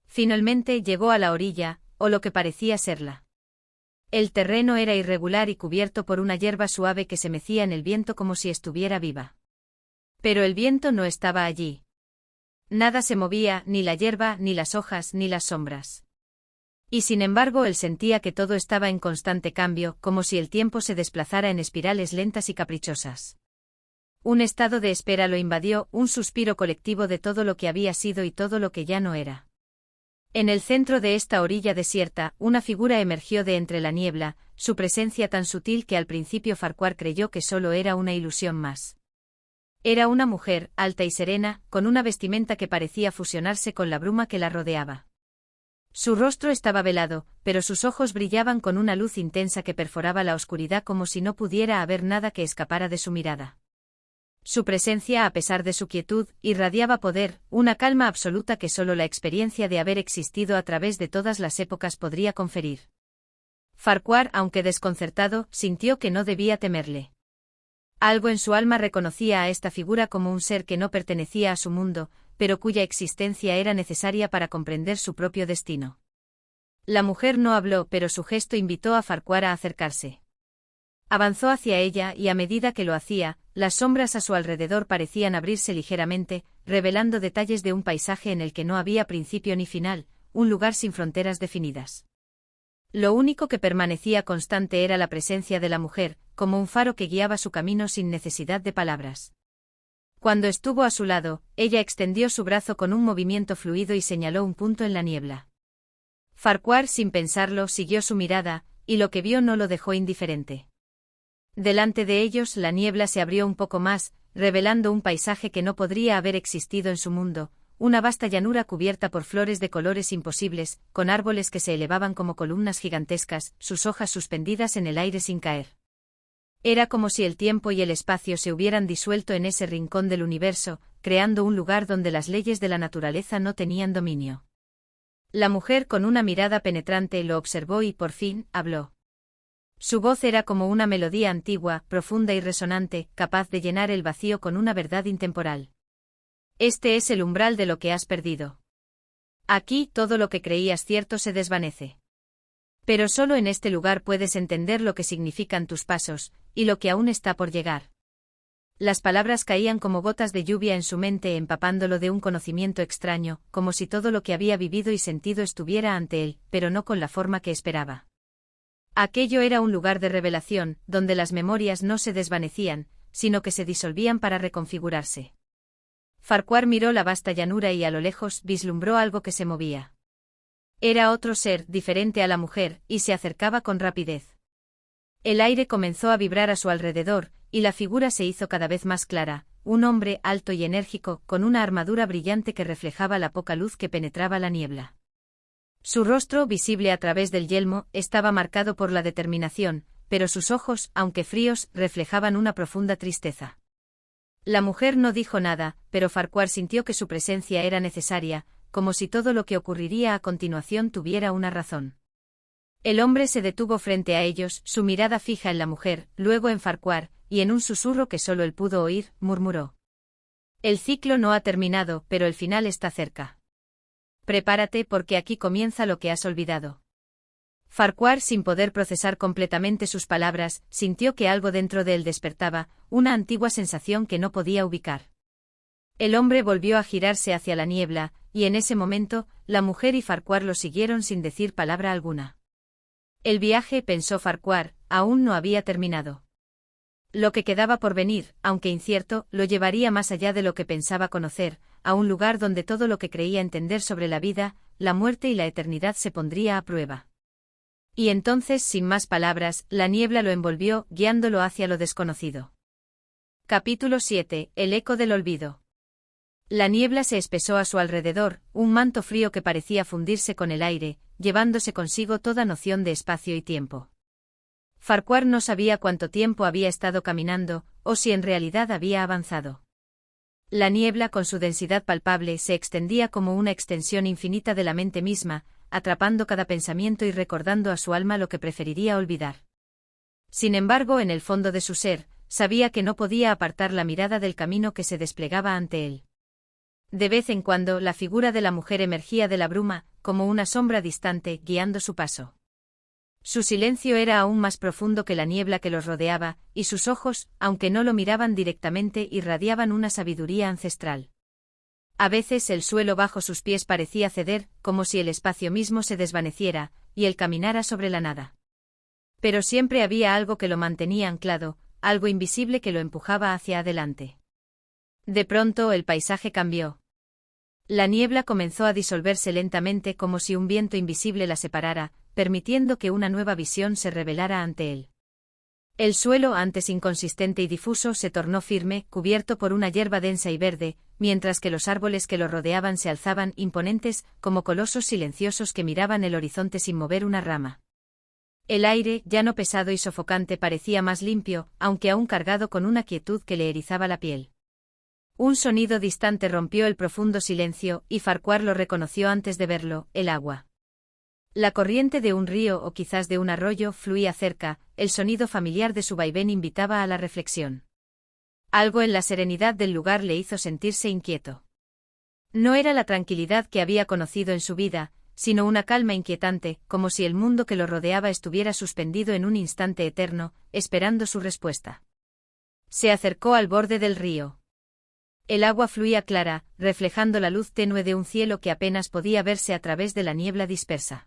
Finalmente llegó a la orilla, o lo que parecía serla. El terreno era irregular y cubierto por una hierba suave que se mecía en el viento como si estuviera viva. Pero el viento no estaba allí. Nada se movía, ni la hierba, ni las hojas, ni las sombras. Y sin embargo él sentía que todo estaba en constante cambio, como si el tiempo se desplazara en espirales lentas y caprichosas. Un estado de espera lo invadió, un suspiro colectivo de todo lo que había sido y todo lo que ya no era. En el centro de esta orilla desierta, una figura emergió de entre la niebla, su presencia tan sutil que al principio Farquhar creyó que solo era una ilusión más. Era una mujer, alta y serena, con una vestimenta que parecía fusionarse con la bruma que la rodeaba. Su rostro estaba velado, pero sus ojos brillaban con una luz intensa que perforaba la oscuridad como si no pudiera haber nada que escapara de su mirada. Su presencia, a pesar de su quietud, irradiaba poder, una calma absoluta que solo la experiencia de haber existido a través de todas las épocas podría conferir. Farquhar, aunque desconcertado, sintió que no debía temerle. Algo en su alma reconocía a esta figura como un ser que no pertenecía a su mundo, pero cuya existencia era necesaria para comprender su propio destino. La mujer no habló, pero su gesto invitó a Farquhar a acercarse. Avanzó hacia ella y a medida que lo hacía, las sombras a su alrededor parecían abrirse ligeramente, revelando detalles de un paisaje en el que no había principio ni final, un lugar sin fronteras definidas. Lo único que permanecía constante era la presencia de la mujer, como un faro que guiaba su camino sin necesidad de palabras. Cuando estuvo a su lado, ella extendió su brazo con un movimiento fluido y señaló un punto en la niebla. Farquhar, sin pensarlo, siguió su mirada, y lo que vio no lo dejó indiferente. Delante de ellos la niebla se abrió un poco más, revelando un paisaje que no podría haber existido en su mundo, una vasta llanura cubierta por flores de colores imposibles, con árboles que se elevaban como columnas gigantescas, sus hojas suspendidas en el aire sin caer. Era como si el tiempo y el espacio se hubieran disuelto en ese rincón del universo, creando un lugar donde las leyes de la naturaleza no tenían dominio. La mujer con una mirada penetrante lo observó y por fin habló. Su voz era como una melodía antigua, profunda y resonante, capaz de llenar el vacío con una verdad intemporal. Este es el umbral de lo que has perdido. Aquí todo lo que creías cierto se desvanece. Pero solo en este lugar puedes entender lo que significan tus pasos, y lo que aún está por llegar. Las palabras caían como gotas de lluvia en su mente, empapándolo de un conocimiento extraño, como si todo lo que había vivido y sentido estuviera ante él, pero no con la forma que esperaba. Aquello era un lugar de revelación, donde las memorias no se desvanecían, sino que se disolvían para reconfigurarse. Farquhar miró la vasta llanura y a lo lejos vislumbró algo que se movía. Era otro ser, diferente a la mujer, y se acercaba con rapidez. El aire comenzó a vibrar a su alrededor, y la figura se hizo cada vez más clara, un hombre alto y enérgico, con una armadura brillante que reflejaba la poca luz que penetraba la niebla. Su rostro, visible a través del yelmo, estaba marcado por la determinación, pero sus ojos, aunque fríos, reflejaban una profunda tristeza. La mujer no dijo nada, pero Farquhar sintió que su presencia era necesaria, como si todo lo que ocurriría a continuación tuviera una razón. El hombre se detuvo frente a ellos, su mirada fija en la mujer, luego en Farquhar, y en un susurro que solo él pudo oír, murmuró: «El ciclo no ha terminado, pero el final está cerca. Prepárate porque aquí comienza lo que has olvidado». Farquhar, sin poder procesar completamente sus palabras, sintió que algo dentro de él despertaba, una antigua sensación que no podía ubicar. El hombre volvió a girarse hacia la niebla, y en ese momento, la mujer y Farquhar lo siguieron sin decir palabra alguna. El viaje, pensó Farquhar, aún no había terminado. Lo que quedaba por venir, aunque incierto, lo llevaría más allá de lo que pensaba conocer, a un lugar donde todo lo que creía entender sobre la vida, la muerte y la eternidad se pondría a prueba. Y entonces, sin más palabras, la niebla lo envolvió, guiándolo hacia lo desconocido. Capítulo 7. El eco del olvido. La niebla se espesó a su alrededor, un manto frío que parecía fundirse con el aire, llevándose consigo toda noción de espacio y tiempo. Farquhar no sabía cuánto tiempo había estado caminando, o si en realidad había avanzado. La niebla, con su densidad palpable, se extendía como una extensión infinita de la mente misma, atrapando cada pensamiento y recordando a su alma lo que preferiría olvidar. Sin embargo, en el fondo de su ser, sabía que no podía apartar la mirada del camino que se desplegaba ante él. De vez en cuando, la figura de la mujer emergía de la bruma, como una sombra distante, guiando su paso. Su silencio era aún más profundo que la niebla que los rodeaba, y sus ojos, aunque no lo miraban directamente, irradiaban una sabiduría ancestral. A veces el suelo bajo sus pies parecía ceder, como si el espacio mismo se desvaneciera, y él caminara sobre la nada. Pero siempre había algo que lo mantenía anclado, algo invisible que lo empujaba hacia adelante. De pronto el paisaje cambió. La niebla comenzó a disolverse lentamente como si un viento invisible la separara, permitiendo que una nueva visión se revelara ante él. El suelo, antes inconsistente y difuso, se tornó firme, cubierto por una hierba densa y verde, mientras que los árboles que lo rodeaban se alzaban, imponentes, como colosos silenciosos que miraban el horizonte sin mover una rama. El aire, ya no pesado y sofocante, parecía más limpio, aunque aún cargado con una quietud que le erizaba la piel. Un sonido distante rompió el profundo silencio, y Farquhar lo reconoció antes de verlo: el agua. La corriente de un río o quizás de un arroyo fluía cerca, el sonido familiar de su vaivén invitaba a la reflexión. Algo en la serenidad del lugar le hizo sentirse inquieto. No era la tranquilidad que había conocido en su vida, sino una calma inquietante, como si el mundo que lo rodeaba estuviera suspendido en un instante eterno, esperando su respuesta. Se acercó al borde del río. El agua fluía clara, reflejando la luz tenue de un cielo que apenas podía verse a través de la niebla dispersa.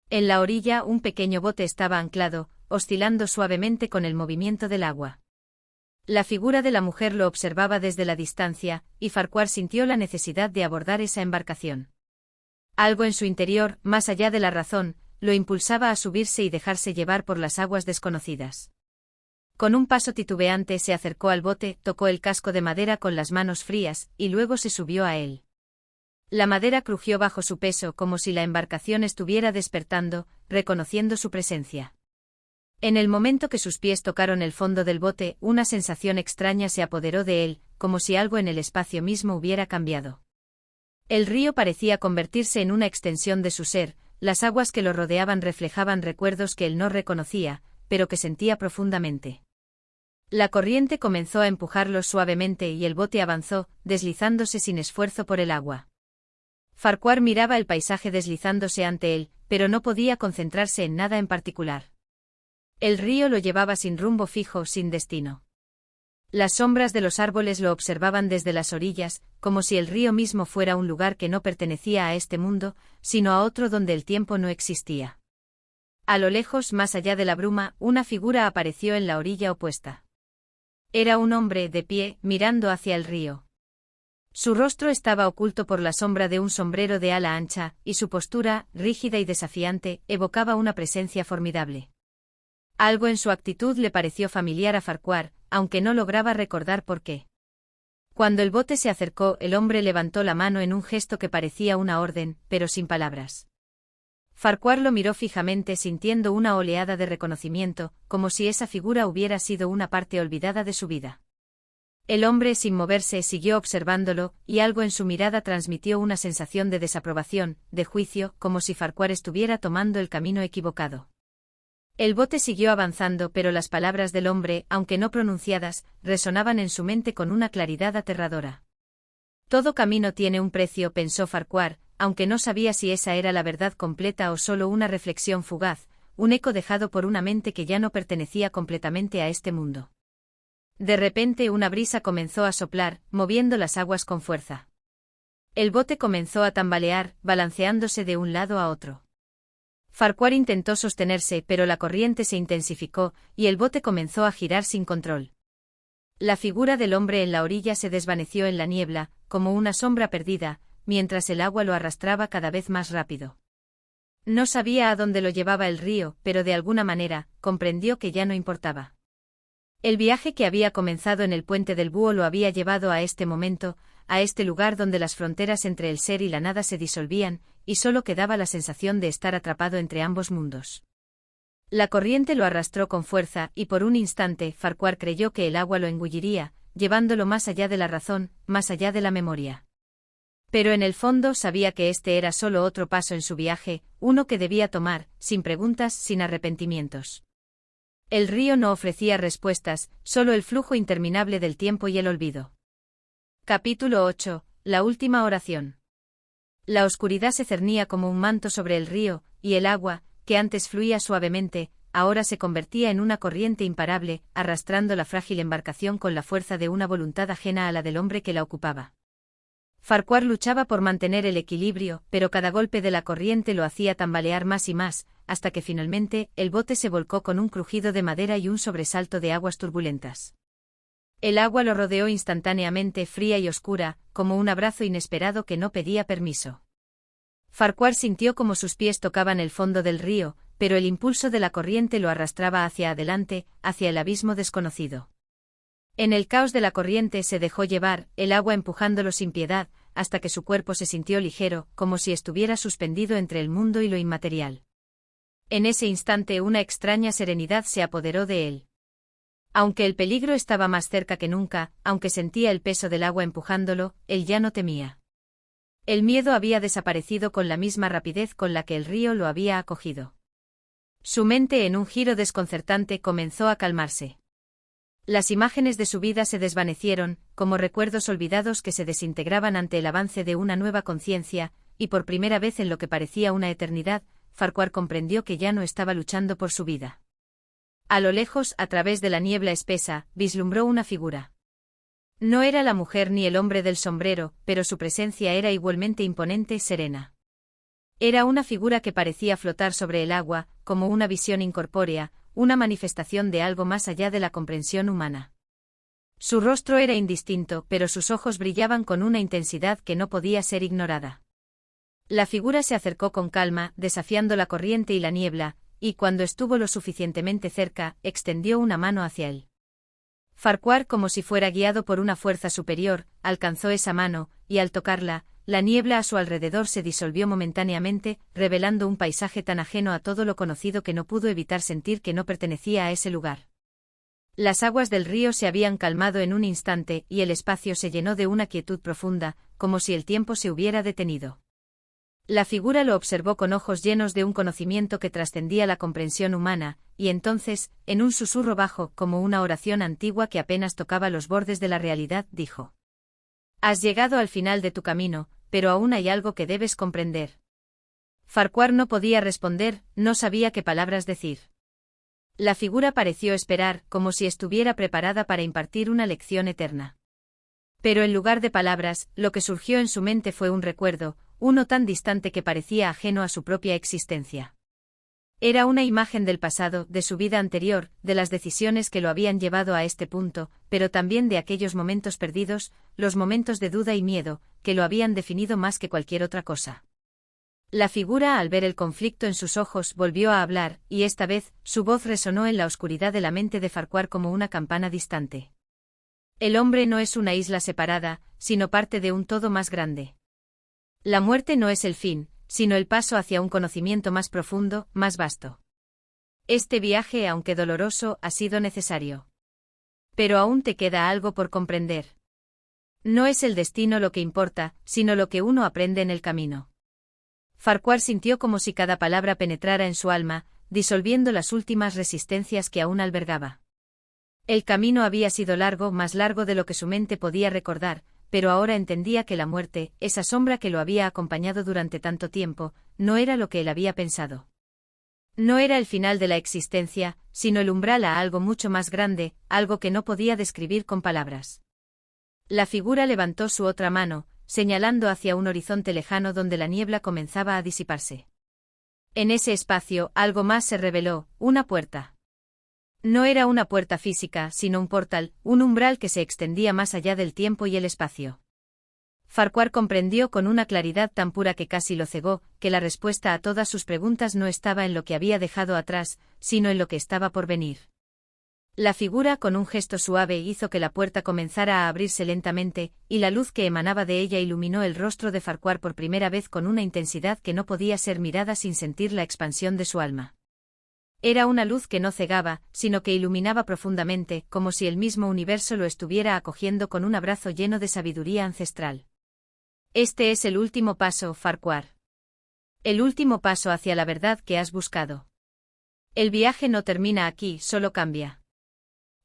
En la orilla un pequeño bote estaba anclado, oscilando suavemente con el movimiento del agua. La figura de la mujer lo observaba desde la distancia, y Farquhar sintió la necesidad de abordar esa embarcación. Algo en su interior, más allá de la razón, lo impulsaba a subirse y dejarse llevar por las aguas desconocidas. Con un paso titubeante se acercó al bote, tocó el casco de madera con las manos frías, y luego se subió a él. La madera crujió bajo su peso como si la embarcación estuviera despertando, reconociendo su presencia. En el momento que sus pies tocaron el fondo del bote, una sensación extraña se apoderó de él, como si algo en el espacio mismo hubiera cambiado. El río parecía convertirse en una extensión de su ser, las aguas que lo rodeaban reflejaban recuerdos que él no reconocía, pero que sentía profundamente. La corriente comenzó a empujarlos suavemente y el bote avanzó, deslizándose sin esfuerzo por el agua. Farquhar miraba el paisaje deslizándose ante él, pero no podía concentrarse en nada en particular. El río lo llevaba sin rumbo fijo, sin destino. Las sombras de los árboles lo observaban desde las orillas, como si el río mismo fuera un lugar que no pertenecía a este mundo, sino a otro donde el tiempo no existía. A lo lejos, más allá de la bruma, una figura apareció en la orilla opuesta. Era un hombre de pie, mirando hacia el río. Su rostro estaba oculto por la sombra de un sombrero de ala ancha, y su postura, rígida y desafiante, evocaba una presencia formidable. Algo en su actitud le pareció familiar a Farquhar, aunque no lograba recordar por qué. Cuando el bote se acercó, el hombre levantó la mano en un gesto que parecía una orden, pero sin palabras. Farquhar lo miró fijamente sintiendo una oleada de reconocimiento, como si esa figura hubiera sido una parte olvidada de su vida. El hombre, sin moverse, siguió observándolo, y algo en su mirada transmitió una sensación de desaprobación, de juicio, como si Farquhar estuviera tomando el camino equivocado. El bote siguió avanzando, pero las palabras del hombre, aunque no pronunciadas, resonaban en su mente con una claridad aterradora. Todo camino tiene un precio, pensó Farquhar, aunque no sabía si esa era la verdad completa o solo una reflexión fugaz, un eco dejado por una mente que ya no pertenecía completamente a este mundo. De repente una brisa comenzó a soplar, moviendo las aguas con fuerza. El bote comenzó a tambalear, balanceándose de un lado a otro. Farquhar intentó sostenerse, pero la corriente se intensificó, y el bote comenzó a girar sin control. La figura del hombre en la orilla se desvaneció en la niebla, como una sombra perdida, mientras el agua lo arrastraba cada vez más rápido. No sabía a dónde lo llevaba el río, pero de alguna manera, comprendió que ya no importaba. El viaje que había comenzado en el puente del búho lo había llevado a este momento, a este lugar donde las fronteras entre el ser y la nada se disolvían, y solo quedaba la sensación de estar atrapado entre ambos mundos. La corriente lo arrastró con fuerza, y por un instante Farquhar creyó que el agua lo engulliría, llevándolo más allá de la razón, más allá de la memoria. Pero en el fondo sabía que este era solo otro paso en su viaje, uno que debía tomar, sin preguntas, sin arrepentimientos. El río no ofrecía respuestas, solo el flujo interminable del tiempo y el olvido. Capítulo 8. La última oración. La oscuridad se cernía como un manto sobre el río, y el agua, que antes fluía suavemente, ahora se convertía en una corriente imparable, arrastrando la frágil embarcación con la fuerza de una voluntad ajena a la del hombre que la ocupaba. Farquhar luchaba por mantener el equilibrio, pero cada golpe de la corriente lo hacía tambalear más y más, hasta que finalmente, el bote se volcó con un crujido de madera y un sobresalto de aguas turbulentas. El agua lo rodeó instantáneamente, fría y oscura, como un abrazo inesperado que no pedía permiso. Farquhar sintió como sus pies tocaban el fondo del río, pero el impulso de la corriente lo arrastraba hacia adelante, hacia el abismo desconocido. En el caos de la corriente se dejó llevar, el agua empujándolo sin piedad, hasta que su cuerpo se sintió ligero, como si estuviera suspendido entre el mundo y lo inmaterial. En ese instante una extraña serenidad se apoderó de él. Aunque el peligro estaba más cerca que nunca, aunque sentía el peso del agua empujándolo, él ya no temía. El miedo había desaparecido con la misma rapidez con la que el río lo había acogido. Su mente, en un giro desconcertante, comenzó a calmarse. Las imágenes de su vida se desvanecieron, como recuerdos olvidados que se desintegraban ante el avance de una nueva conciencia, y por primera vez en lo que parecía una eternidad, Farquhar comprendió que ya no estaba luchando por su vida. A lo lejos, a través de la niebla espesa, vislumbró una figura. No era la mujer ni el hombre del sombrero, pero su presencia era igualmente imponente y serena. Era una figura que parecía flotar sobre el agua, como una visión incorpórea, una manifestación de algo más allá de la comprensión humana. Su rostro era indistinto, pero sus ojos brillaban con una intensidad que no podía ser ignorada. La figura se acercó con calma, desafiando la corriente y la niebla, y cuando estuvo lo suficientemente cerca, extendió una mano hacia él. Farquhar, como si fuera guiado por una fuerza superior, alcanzó esa mano, y al tocarla, la niebla a su alrededor se disolvió momentáneamente, revelando un paisaje tan ajeno a todo lo conocido que no pudo evitar sentir que no pertenecía a ese lugar. Las aguas del río se habían calmado en un instante y el espacio se llenó de una quietud profunda, como si el tiempo se hubiera detenido. La figura lo observó con ojos llenos de un conocimiento que trascendía la comprensión humana, y entonces, en un susurro bajo, como una oración antigua que apenas tocaba los bordes de la realidad, dijo: «Has llegado al final de tu camino, pero aún hay algo que debes comprender». Farquhar no podía responder, no sabía qué palabras decir. La figura pareció esperar, como si estuviera preparada para impartir una lección eterna. Pero en lugar de palabras, lo que surgió en su mente fue un recuerdo, uno tan distante que parecía ajeno a su propia existencia. Era una imagen del pasado, de su vida anterior, de las decisiones que lo habían llevado a este punto, pero también de aquellos momentos perdidos, los momentos de duda y miedo, que lo habían definido más que cualquier otra cosa. La figura, al ver el conflicto en sus ojos, volvió a hablar, y esta vez, su voz resonó en la oscuridad de la mente de Farquhar como una campana distante. El hombre no es una isla separada, sino parte de un todo más grande. La muerte no es el fin, sino el paso hacia un conocimiento más profundo, más vasto. Este viaje, aunque doloroso, ha sido necesario. Pero aún te queda algo por comprender. No es el destino lo que importa, sino lo que uno aprende en el camino. Farquhar sintió como si cada palabra penetrara en su alma, disolviendo las últimas resistencias que aún albergaba. El camino había sido largo, más largo de lo que su mente podía recordar, pero ahora entendía que la muerte, esa sombra que lo había acompañado durante tanto tiempo, no era lo que él había pensado. No era el final de la existencia, sino el umbral a algo mucho más grande, algo que no podía describir con palabras. La figura levantó su otra mano, señalando hacia un horizonte lejano donde la niebla comenzaba a disiparse. En ese espacio, algo más se reveló, una puerta. No era una puerta física, sino un portal, un umbral que se extendía más allá del tiempo y el espacio. Farquhar comprendió con una claridad tan pura que casi lo cegó, que la respuesta a todas sus preguntas no estaba en lo que había dejado atrás, sino en lo que estaba por venir. La figura con un gesto suave hizo que la puerta comenzara a abrirse lentamente, y la luz que emanaba de ella iluminó el rostro de Farquhar por primera vez con una intensidad que no podía ser mirada sin sentir la expansión de su alma. Era una luz que no cegaba, sino que iluminaba profundamente, como si el mismo universo lo estuviera acogiendo con un abrazo lleno de sabiduría ancestral. Este es el último paso, Farquhar. El último paso hacia la verdad que has buscado. El viaje no termina aquí, solo cambia.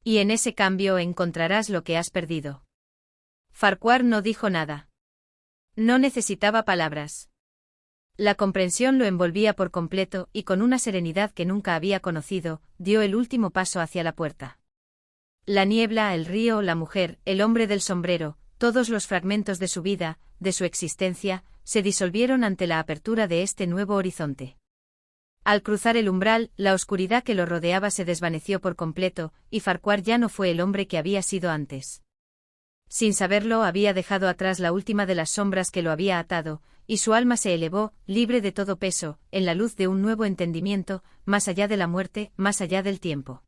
Y en ese cambio encontrarás lo que has perdido. Farquhar no dijo nada. No necesitaba palabras. La comprensión lo envolvía por completo y con una serenidad que nunca había conocido, dio el último paso hacia la puerta. La niebla, el río, la mujer, el hombre del sombrero, todos los fragmentos de su vida, de su existencia, se disolvieron ante la apertura de este nuevo horizonte. Al cruzar el umbral, la oscuridad que lo rodeaba se desvaneció por completo, y Farquhar ya no fue el hombre que había sido antes. Sin saberlo, había dejado atrás la última de las sombras que lo había atado, y su alma se elevó, libre de todo peso, en la luz de un nuevo entendimiento, más allá de la muerte, más allá del tiempo.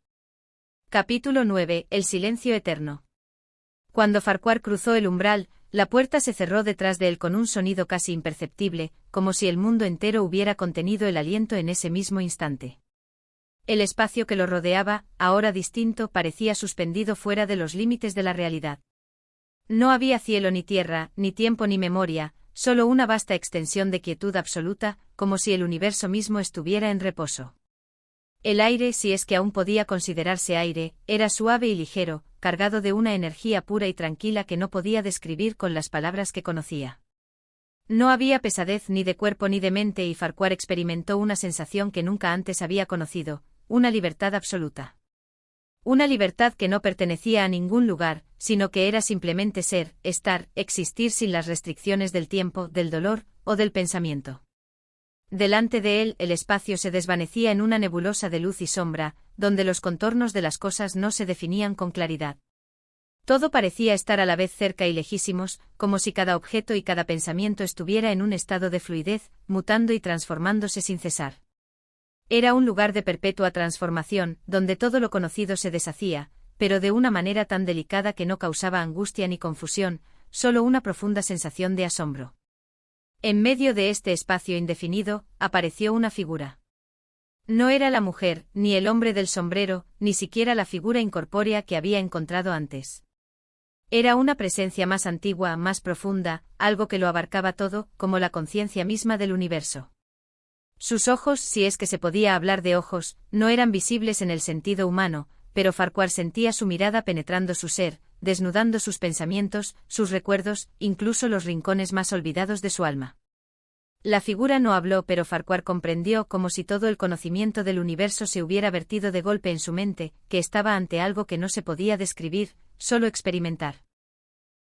Capítulo 9. El silencio eterno. Cuando Farquhar cruzó el umbral, la puerta se cerró detrás de él con un sonido casi imperceptible, como si el mundo entero hubiera contenido el aliento en ese mismo instante. El espacio que lo rodeaba, ahora distinto, parecía suspendido fuera de los límites de la realidad. No había cielo ni tierra, ni tiempo ni memoria, solo una vasta extensión de quietud absoluta, como si el universo mismo estuviera en reposo. El aire, si es que aún podía considerarse aire, era suave y ligero, cargado de una energía pura y tranquila que no podía describir con las palabras que conocía. No había pesadez ni de cuerpo ni de mente y Farquhar experimentó una sensación que nunca antes había conocido, una libertad absoluta. Una libertad que no pertenecía a ningún lugar, sino que era simplemente ser, estar, existir sin las restricciones del tiempo, del dolor, o del pensamiento. Delante de él, el espacio se desvanecía en una nebulosa de luz y sombra, donde los contornos de las cosas no se definían con claridad. Todo parecía estar a la vez cerca y lejísimos, como si cada objeto y cada pensamiento estuviera en un estado de fluidez, mutando y transformándose sin cesar. Era un lugar de perpetua transformación, donde todo lo conocido se deshacía, pero de una manera tan delicada que no causaba angustia ni confusión, solo una profunda sensación de asombro. En medio de este espacio indefinido, apareció una figura. No era la mujer, ni el hombre del sombrero, ni siquiera la figura incorpórea que había encontrado antes. Era una presencia más antigua, más profunda, algo que lo abarcaba todo, como la conciencia misma del universo. Sus ojos, si es que se podía hablar de ojos, no eran visibles en el sentido humano, pero Farquhar sentía su mirada penetrando su ser, desnudando sus pensamientos, sus recuerdos, incluso los rincones más olvidados de su alma. La figura no habló, pero Farquhar comprendió como si todo el conocimiento del universo se hubiera vertido de golpe en su mente, que estaba ante algo que no se podía describir, solo experimentar.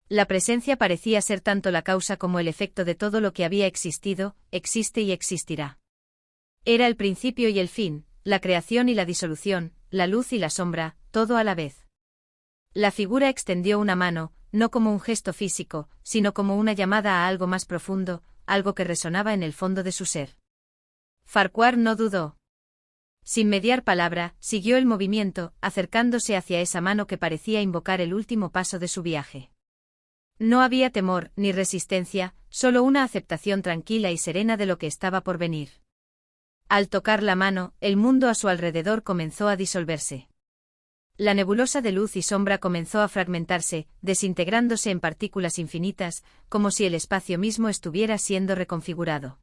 La presencia parecía ser tanto la causa como el efecto de todo lo que había existido, existe y existirá. Era el principio y el fin, la creación y la disolución, la luz y la sombra, todo a la vez. La figura extendió una mano, no como un gesto físico, sino como una llamada a algo más profundo, algo que resonaba en el fondo de su ser. Farquhar no dudó. Sin mediar palabra, siguió el movimiento, acercándose hacia esa mano que parecía invocar el último paso de su viaje. No había temor, ni resistencia, solo una aceptación tranquila y serena de lo que estaba por venir. Al tocar la mano, el mundo a su alrededor comenzó a disolverse. La nebulosa de luz y sombra comenzó a fragmentarse, desintegrándose en partículas infinitas, como si el espacio mismo estuviera siendo reconfigurado.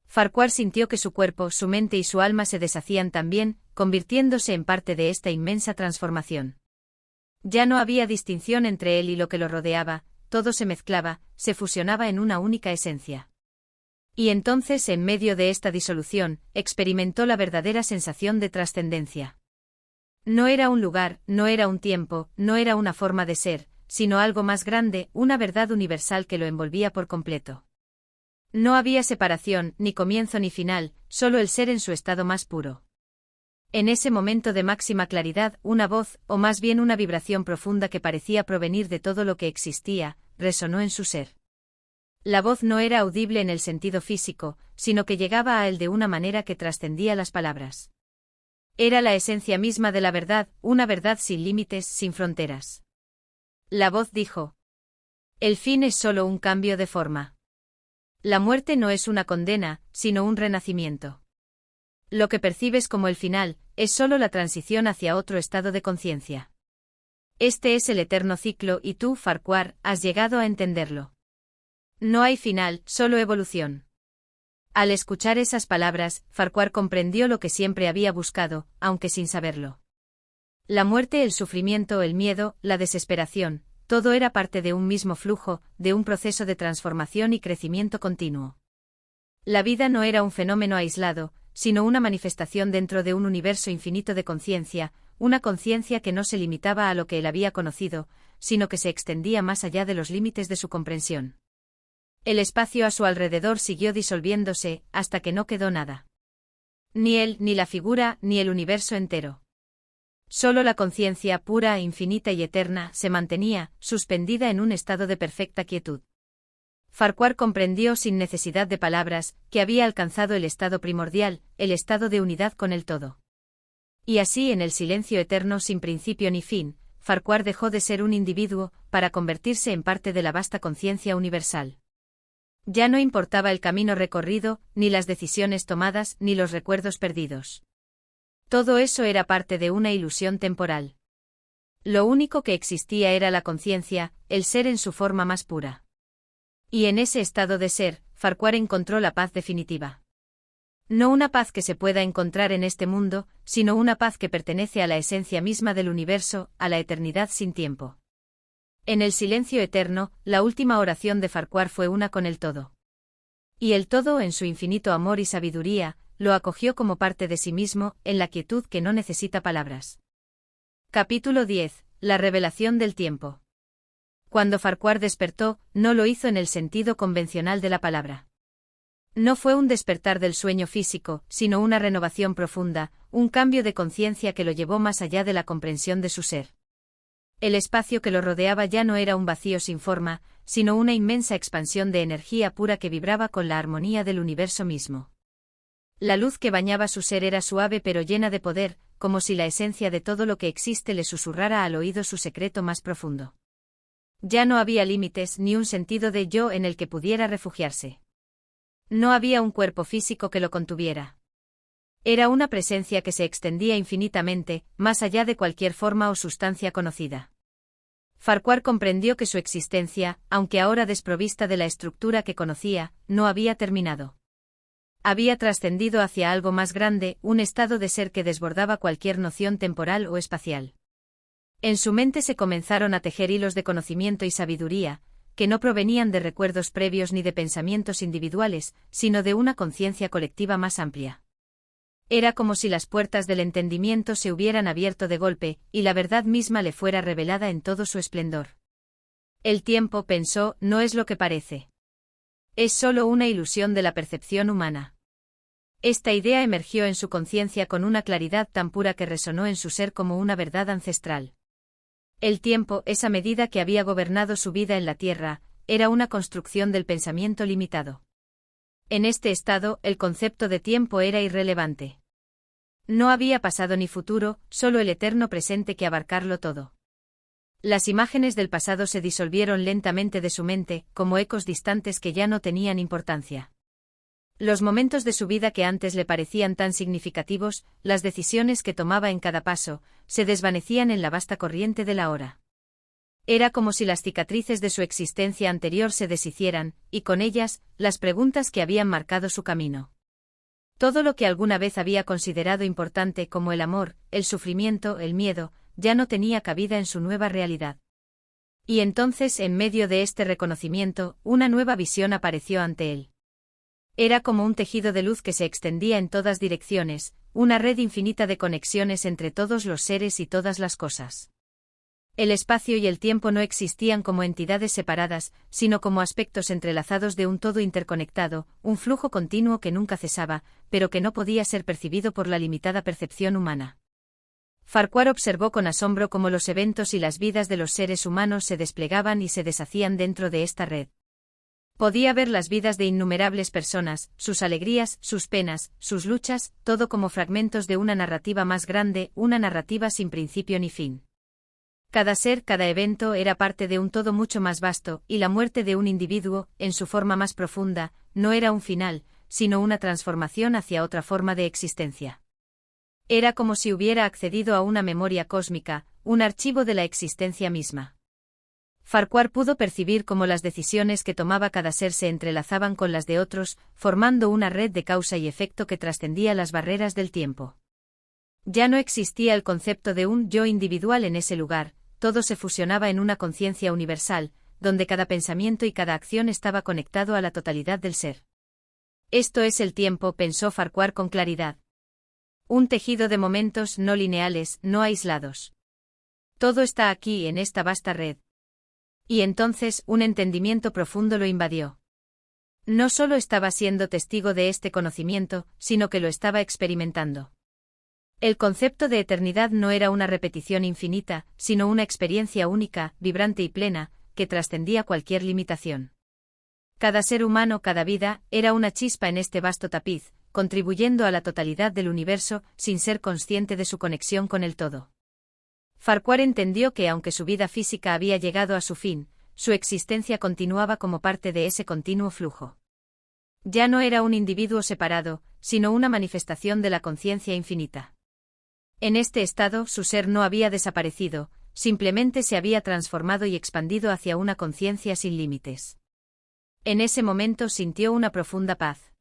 Farquhar sintió que su cuerpo, su mente y su alma se deshacían también, convirtiéndose en parte de esta inmensa transformación. Ya no había distinción entre él y lo que lo rodeaba, todo se mezclaba, se fusionaba en una única esencia. Y entonces, en medio de esta disolución, experimentó la verdadera sensación de trascendencia. No era un lugar, no era un tiempo, no era una forma de ser, sino algo más grande, una verdad universal que lo envolvía por completo. No había separación, ni comienzo ni final, solo el ser en su estado más puro. En ese momento de máxima claridad, una voz, o más bien una vibración profunda que parecía provenir de todo lo que existía, resonó en su ser. La voz no era audible en el sentido físico, sino que llegaba a él de una manera que trascendía las palabras. Era la esencia misma de la verdad, una verdad sin límites, sin fronteras. La voz dijo: el fin es solo un cambio de forma. La muerte no es una condena, sino un renacimiento. Lo que percibes como el final, es solo la transición hacia otro estado de conciencia. Este es el eterno ciclo y tú, Farquhar, has llegado a entenderlo. No hay final, solo evolución. Al escuchar esas palabras, Farquhar comprendió lo que siempre había buscado, aunque sin saberlo. La muerte, el sufrimiento, el miedo, la desesperación, todo era parte de un mismo flujo, de un proceso de transformación y crecimiento continuo. La vida no era un fenómeno aislado, sino una manifestación dentro de un universo infinito de conciencia, una conciencia que no se limitaba a lo que él había conocido, sino que se extendía más allá de los límites de su comprensión. El espacio a su alrededor siguió disolviéndose, hasta que no quedó nada. Ni él, ni la figura, ni el universo entero. Solo la conciencia pura, infinita y eterna se mantenía, suspendida en un estado de perfecta quietud. Farquhar comprendió sin necesidad de palabras, que había alcanzado el estado primordial, el estado de unidad con el todo. Y así, en el silencio eterno sin principio ni fin, Farquhar dejó de ser un individuo, para convertirse en parte de la vasta conciencia universal. Ya no importaba el camino recorrido, ni las decisiones tomadas, ni los recuerdos perdidos. Todo eso era parte de una ilusión temporal. Lo único que existía era la conciencia, el ser en su forma más pura. Y en ese estado de ser, Farquhar encontró la paz definitiva. No una paz que se pueda encontrar en este mundo, sino una paz que pertenece a la esencia misma del universo, a la eternidad sin tiempo. En el silencio eterno, la última oración de Farquhar fue una con el todo. Y el todo, en su infinito amor y sabiduría, lo acogió como parte de sí mismo, en la quietud que no necesita palabras. Capítulo 10. La revelación del tiempo. Cuando Farquhar despertó, no lo hizo en el sentido convencional de la palabra. No fue un despertar del sueño físico, sino una renovación profunda, un cambio de conciencia que lo llevó más allá de la comprensión de su ser. El espacio que lo rodeaba ya no era un vacío sin forma, sino una inmensa expansión de energía pura que vibraba con la armonía del universo mismo. La luz que bañaba su ser era suave pero llena de poder, como si la esencia de todo lo que existe le susurrara al oído su secreto más profundo. Ya no había límites ni un sentido de yo en el que pudiera refugiarse. No había un cuerpo físico que lo contuviera. Era una presencia que se extendía infinitamente, más allá de cualquier forma o sustancia conocida. Farquhar comprendió que su existencia, aunque ahora desprovista de la estructura que conocía, no había terminado. Había trascendido hacia algo más grande, un estado de ser que desbordaba cualquier noción temporal o espacial. En su mente se comenzaron a tejer hilos de conocimiento y sabiduría, que no provenían de recuerdos previos ni de pensamientos individuales, sino de una conciencia colectiva más amplia. Era como si las puertas del entendimiento se hubieran abierto de golpe, y la verdad misma le fuera revelada en todo su esplendor. El tiempo, pensó, no es lo que parece. Es solo una ilusión de la percepción humana. Esta idea emergió en su conciencia con una claridad tan pura que resonó en su ser como una verdad ancestral. El tiempo, esa medida que había gobernado su vida en la Tierra, era una construcción del pensamiento limitado. En este estado, el concepto de tiempo era irrelevante. No había pasado ni futuro, solo el eterno presente que abarcarlo todo. Las imágenes del pasado se disolvieron lentamente de su mente, como ecos distantes que ya no tenían importancia. Los momentos de su vida que antes le parecían tan significativos, las decisiones que tomaba en cada paso, se desvanecían en la vasta corriente de la hora. Era como si las cicatrices de su existencia anterior se deshicieran, y con ellas, las preguntas que habían marcado su camino. Todo lo que alguna vez había considerado importante como el amor, el sufrimiento, el miedo, ya no tenía cabida en su nueva realidad. Y entonces, en medio de este reconocimiento, una nueva visión apareció ante él. Era como un tejido de luz que se extendía en todas direcciones, una red infinita de conexiones entre todos los seres y todas las cosas. El espacio y el tiempo no existían como entidades separadas, sino como aspectos entrelazados de un todo interconectado, un flujo continuo que nunca cesaba, pero que no podía ser percibido por la limitada percepción humana. Farquhar observó con asombro cómo los eventos y las vidas de los seres humanos se desplegaban y se deshacían dentro de esta red. Podía ver las vidas de innumerables personas, sus alegrías, sus penas, sus luchas, todo como fragmentos de una narrativa más grande, una narrativa sin principio ni fin. Cada ser, cada evento era parte de un todo mucho más vasto, y la muerte de un individuo, en su forma más profunda, no era un final, sino una transformación hacia otra forma de existencia. Era como si hubiera accedido a una memoria cósmica, un archivo de la existencia misma. Farquhar pudo percibir cómo las decisiones que tomaba cada ser se entrelazaban con las de otros, formando una red de causa y efecto que trascendía las barreras del tiempo. Ya no existía el concepto de un yo individual en ese lugar, todo se fusionaba en una conciencia universal, donde cada pensamiento y cada acción estaba conectado a la totalidad del ser. Esto es el tiempo, pensó Farquhar con claridad. Un tejido de momentos no lineales, no aislados. Todo está aquí en esta vasta red. Y entonces un entendimiento profundo lo invadió. No solo estaba siendo testigo de este conocimiento, sino que lo estaba experimentando. El concepto de eternidad no era una repetición infinita, sino una experiencia única, vibrante y plena, que trascendía cualquier limitación. Cada ser humano, cada vida, era una chispa en este vasto tapiz, contribuyendo a la totalidad del universo, sin ser consciente de su conexión con el todo. Farquhar entendió que aunque su vida física había llegado a su fin, su existencia continuaba como parte de ese continuo flujo. Ya no era un individuo separado, sino una manifestación de la conciencia infinita. En este estado, su ser no había desaparecido, simplemente se había transformado y expandido hacia una conciencia sin límites. En ese momento sintió una profunda paz.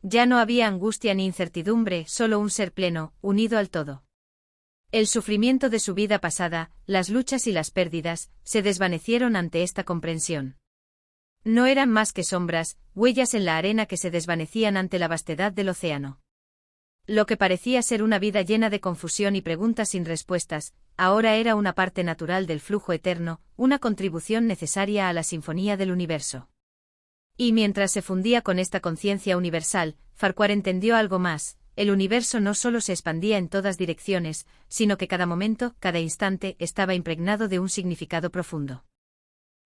Ya no había angustia ni incertidumbre, solo un ser pleno, unido al todo. El sufrimiento de su vida pasada, las luchas y las pérdidas, se desvanecieron ante esta comprensión. No eran más que sombras, huellas en la arena que se desvanecían ante la vastedad del océano. Lo que parecía ser una vida llena de confusión y preguntas sin respuestas, ahora era una parte natural del flujo eterno, una contribución necesaria a la sinfonía del universo. Y mientras se fundía con esta conciencia universal, Farquhar entendió algo más: el universo no solo se expandía en todas direcciones, sino que cada momento, cada instante, estaba impregnado de un significado profundo.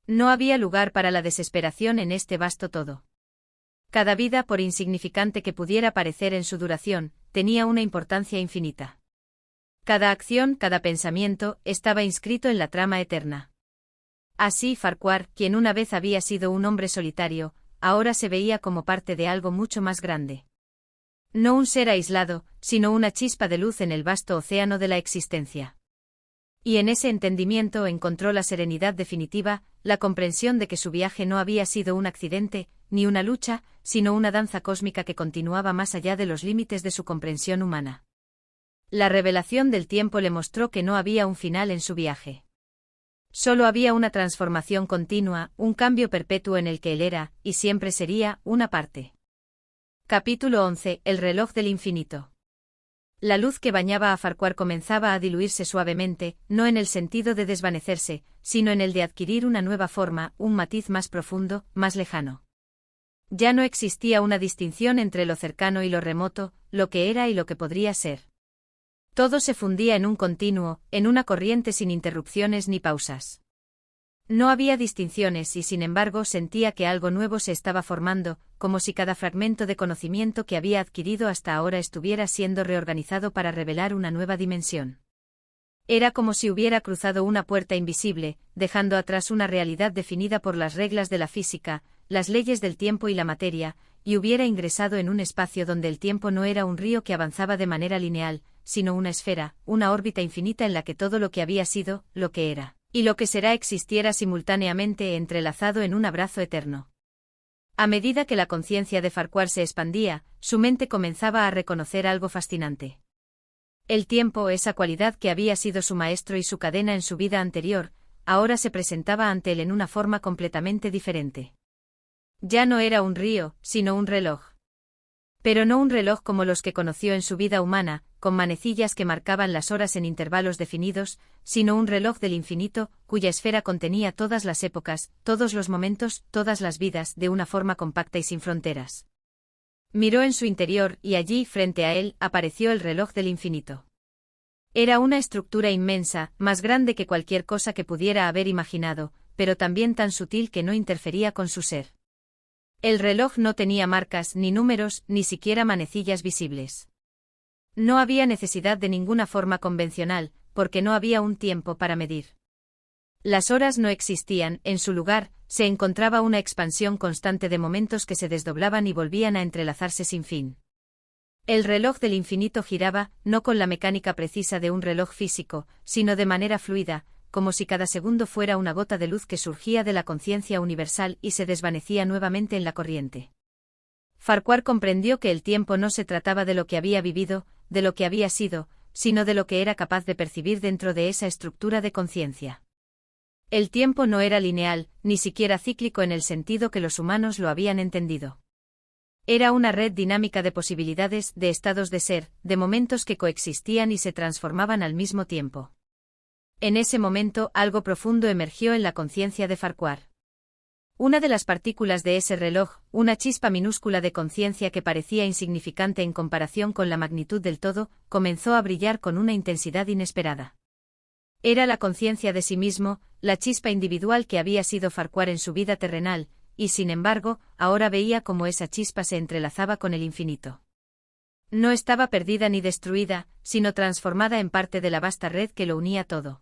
No había lugar para la desesperación en este vasto todo. Cada vida, por insignificante que pudiera parecer en su duración, tenía una importancia infinita. Cada acción, cada pensamiento, estaba inscrito en la trama eterna. Así Farquhar, quien una vez había sido un hombre solitario, ahora se veía como parte de algo mucho más grande. No un ser aislado, sino una chispa de luz en el vasto océano de la existencia. Y en ese entendimiento encontró la serenidad definitiva, la comprensión de que su viaje no había sido un accidente, ni una lucha, sino una danza cósmica que continuaba más allá de los límites de su comprensión humana. La revelación del tiempo le mostró que no había un final en su viaje. Solo había una transformación continua, un cambio perpetuo en el que él era, y siempre sería, una parte. Capítulo 11. El reloj del infinito. La luz que bañaba a Farquhar comenzaba a diluirse suavemente, no en el sentido de desvanecerse, sino en el de adquirir una nueva forma, un matiz más profundo, más lejano. Ya no existía una distinción entre lo cercano y lo remoto, lo que era y lo que podría ser. Todo se fundía en un continuo, en una corriente sin interrupciones ni pausas. No había distinciones y sin embargo sentía que algo nuevo se estaba formando, como si cada fragmento de conocimiento que había adquirido hasta ahora estuviera siendo reorganizado para revelar una nueva dimensión. Era como si hubiera cruzado una puerta invisible, dejando atrás una realidad definida por las reglas de la física, las leyes del tiempo y la materia, y hubiera ingresado en un espacio donde el tiempo no era un río que avanzaba de manera lineal, sino una esfera, una órbita infinita en la que todo lo que había sido, lo que era, y lo que será existiera simultáneamente entrelazado en un abrazo eterno. A medida que la conciencia de Farquhar se expandía, su mente comenzaba a reconocer algo fascinante. El tiempo, esa cualidad que había sido su maestro y su cadena en su vida anterior, ahora se presentaba ante él en una forma completamente diferente. Ya no era un río, sino un reloj. Pero no un reloj como los que conoció en su vida humana, con manecillas que marcaban las horas en intervalos definidos, sino un reloj del infinito, cuya esfera contenía todas las épocas, todos los momentos, todas las vidas, de una forma compacta y sin fronteras. Miró en su interior, y allí, frente a él, apareció el reloj del infinito. Era una estructura inmensa, más grande que cualquier cosa que pudiera haber imaginado, pero también tan sutil que no interfería con su ser. El reloj no tenía marcas, ni números, ni siquiera manecillas visibles. No había necesidad de ninguna forma convencional, porque no había un tiempo para medir. Las horas no existían, en su lugar, se encontraba una expansión constante de momentos que se desdoblaban y volvían a entrelazarse sin fin. El reloj del infinito giraba, no con la mecánica precisa de un reloj físico, sino de manera fluida, como si cada segundo fuera una gota de luz que surgía de la conciencia universal y se desvanecía nuevamente en la corriente. Farquhar comprendió que el tiempo no se trataba de lo que había vivido, de lo que había sido, sino de lo que era capaz de percibir dentro de esa estructura de conciencia. El tiempo no era lineal, ni siquiera cíclico en el sentido que los humanos lo habían entendido. Era una red dinámica de posibilidades, de estados de ser, de momentos que coexistían y se transformaban al mismo tiempo. En ese momento algo profundo emergió en la conciencia de Farquhar. Una de las partículas de ese reloj, una chispa minúscula de conciencia que parecía insignificante en comparación con la magnitud del todo, comenzó a brillar con una intensidad inesperada. Era la conciencia de sí mismo, la chispa individual que había sido Farquhar en su vida terrenal, y sin embargo, ahora veía cómo esa chispa se entrelazaba con el infinito. No estaba perdida ni destruida, sino transformada en parte de la vasta red que lo unía todo.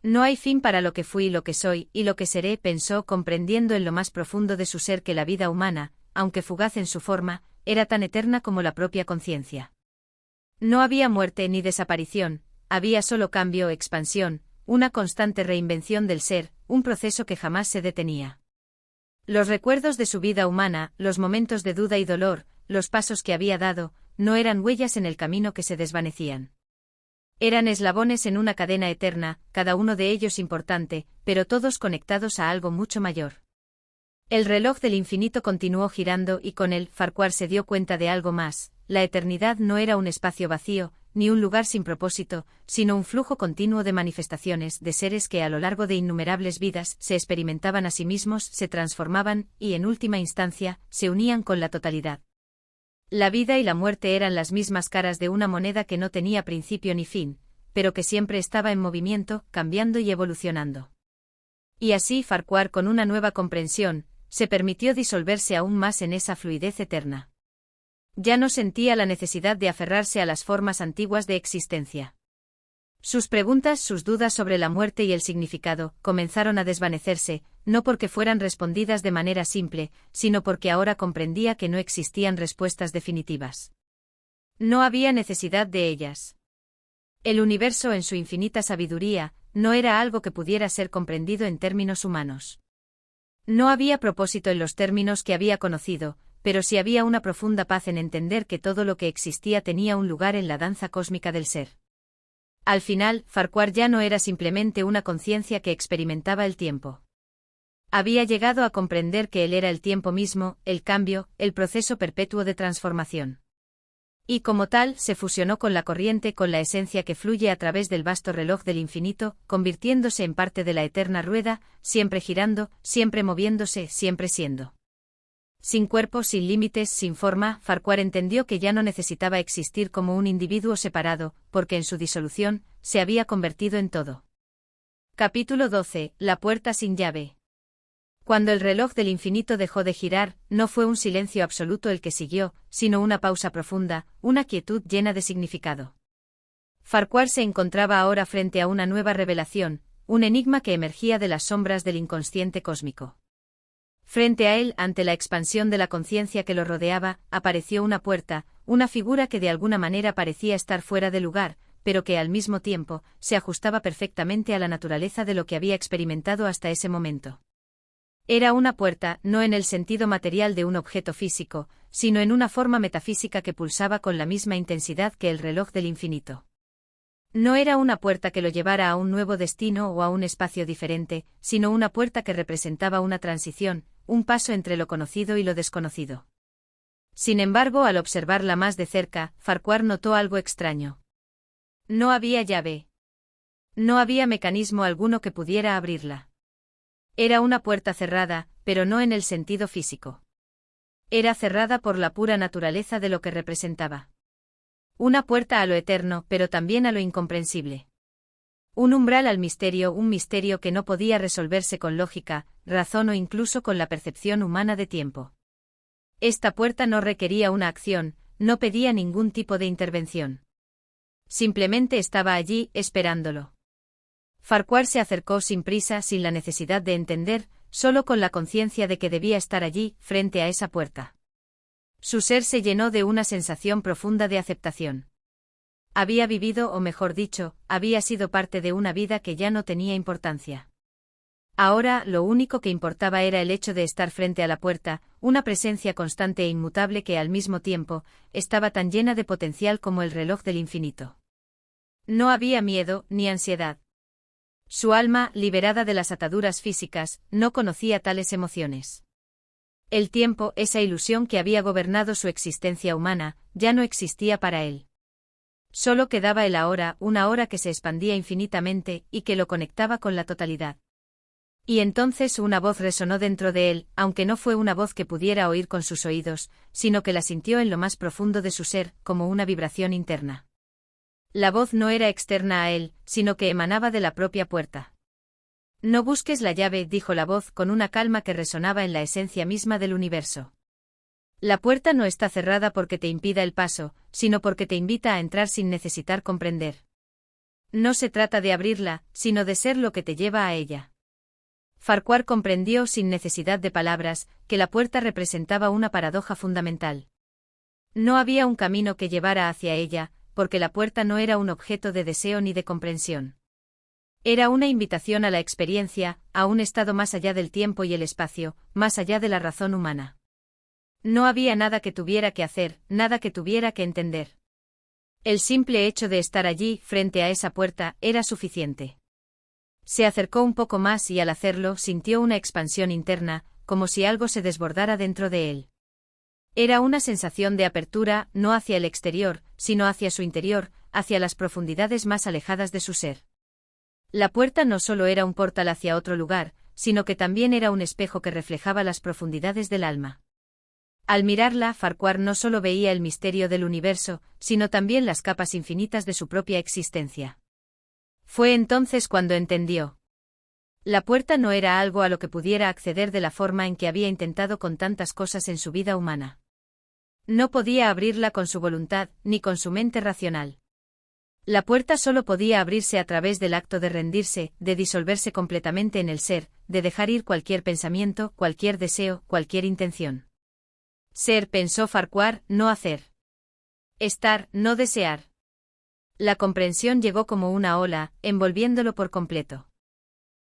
No hay fin para lo que fui, lo que soy, y lo que seré, pensó, comprendiendo en lo más profundo de su ser que la vida humana, aunque fugaz en su forma, era tan eterna como la propia conciencia. No había muerte ni desaparición, había solo cambio, expansión, una constante reinvención del ser, un proceso que jamás se detenía. Los recuerdos de su vida humana, los momentos de duda y dolor, los pasos que había dado, no eran huellas en el camino que se desvanecían. Eran eslabones en una cadena eterna, cada uno de ellos importante, pero todos conectados a algo mucho mayor. El reloj del infinito continuó girando y con él Farquhar se dio cuenta de algo más. La eternidad no era un espacio vacío, ni un lugar sin propósito, sino un flujo continuo de manifestaciones, de seres que a lo largo de innumerables vidas se experimentaban a sí mismos, se transformaban, y en última instancia, se unían con la totalidad. La vida y la muerte eran las mismas caras de una moneda que no tenía principio ni fin, pero que siempre estaba en movimiento, cambiando y evolucionando. Y así Farquhar, con una nueva comprensión, se permitió disolverse aún más en esa fluidez eterna. Ya no sentía la necesidad de aferrarse a las formas antiguas de existencia. Sus preguntas, sus dudas sobre la muerte y el significado, comenzaron a desvanecerse, no porque fueran respondidas de manera simple, sino porque ahora comprendía que no existían respuestas definitivas. No había necesidad de ellas. El universo en su infinita sabiduría, no era algo que pudiera ser comprendido en términos humanos. No había propósito en los términos que había conocido, pero sí había una profunda paz en entender que todo lo que existía tenía un lugar en la danza cósmica del ser. Al final, Farquhar ya no era simplemente una conciencia que experimentaba el tiempo. Había llegado a comprender que él era el tiempo mismo, el cambio, el proceso perpetuo de transformación. Y como tal, se fusionó con la corriente, con la esencia que fluye a través del vasto reloj del infinito, convirtiéndose en parte de la eterna rueda, siempre girando, siempre moviéndose, siempre siendo. Sin cuerpo, sin límites, sin forma, Farquhar entendió que ya no necesitaba existir como un individuo separado, porque en su disolución, se había convertido en todo. Capítulo 12. La puerta sin llave. Cuando el reloj del infinito dejó de girar, no fue un silencio absoluto el que siguió, sino una pausa profunda, una quietud llena de significado. Farquhar se encontraba ahora frente a una nueva revelación, un enigma que emergía de las sombras del inconsciente cósmico. Frente a él, ante la expansión de la conciencia que lo rodeaba, apareció una puerta, una figura que de alguna manera parecía estar fuera de lugar, pero que al mismo tiempo, se ajustaba perfectamente a la naturaleza de lo que había experimentado hasta ese momento. Era una puerta, no en el sentido material de un objeto físico, sino en una forma metafísica que pulsaba con la misma intensidad que el reloj del infinito. No era una puerta que lo llevara a un nuevo destino o a un espacio diferente, sino una puerta que representaba una transición, un paso entre lo conocido y lo desconocido. Sin embargo, al observarla más de cerca, Farquhar notó algo extraño. No había llave. No había mecanismo alguno que pudiera abrirla. Era una puerta cerrada, pero no en el sentido físico. Era cerrada por la pura naturaleza de lo que representaba. Una puerta a lo eterno, pero también a lo incomprensible. Un umbral al misterio, un misterio que no podía resolverse con lógica, razón o incluso con la percepción humana de tiempo. Esta puerta no requería una acción, no pedía ningún tipo de intervención. Simplemente estaba allí, esperándolo. Farquhar se acercó sin prisa, sin la necesidad de entender, solo con la conciencia de que debía estar allí, frente a esa puerta. Su ser se llenó de una sensación profunda de aceptación. Había vivido, o mejor dicho, había sido parte de una vida que ya no tenía importancia. Ahora, lo único que importaba era el hecho de estar frente a la puerta, una presencia constante e inmutable que al mismo tiempo, estaba tan llena de potencial como el reloj del infinito. No había miedo, ni ansiedad. Su alma, liberada de las ataduras físicas, no conocía tales emociones. El tiempo, esa ilusión que había gobernado su existencia humana, ya no existía para él. Solo quedaba el ahora, una hora que se expandía infinitamente y que lo conectaba con la totalidad. Y entonces una voz resonó dentro de él, aunque no fue una voz que pudiera oír con sus oídos, sino que la sintió en lo más profundo de su ser, como una vibración interna. La voz no era externa a él, sino que emanaba de la propia puerta. No busques la llave, dijo la voz con una calma que resonaba en la esencia misma del universo. La puerta no está cerrada porque te impida el paso, sino porque te invita a entrar sin necesitar comprender. No se trata de abrirla, sino de ser lo que te lleva a ella. Farquhar comprendió sin necesidad de palabras, que la puerta representaba una paradoja fundamental. No había un camino que llevara hacia ella, porque la puerta no era un objeto de deseo ni de comprensión. Era una invitación a la experiencia, a un estado más allá del tiempo y el espacio, más allá de la razón humana. No había nada que tuviera que hacer, nada que tuviera que entender. El simple hecho de estar allí, frente a esa puerta, era suficiente. Se acercó un poco más y al hacerlo sintió una expansión interna, como si algo se desbordara dentro de él. Era una sensación de apertura, no hacia el exterior, sino hacia su interior, hacia las profundidades más alejadas de su ser. La puerta no solo era un portal hacia otro lugar, sino que también era un espejo que reflejaba las profundidades del alma. Al mirarla, Farquhar no solo veía el misterio del universo, sino también las capas infinitas de su propia existencia. Fue entonces cuando entendió. La puerta no era algo a lo que pudiera acceder de la forma en que había intentado con tantas cosas en su vida humana. No podía abrirla con su voluntad, ni con su mente racional. La puerta solo podía abrirse a través del acto de rendirse, de disolverse completamente en el ser, de dejar ir cualquier pensamiento, cualquier deseo, cualquier intención. Ser, pensó Farquhar, no hacer. Estar, no desear. La comprensión llegó como una ola, envolviéndolo por completo.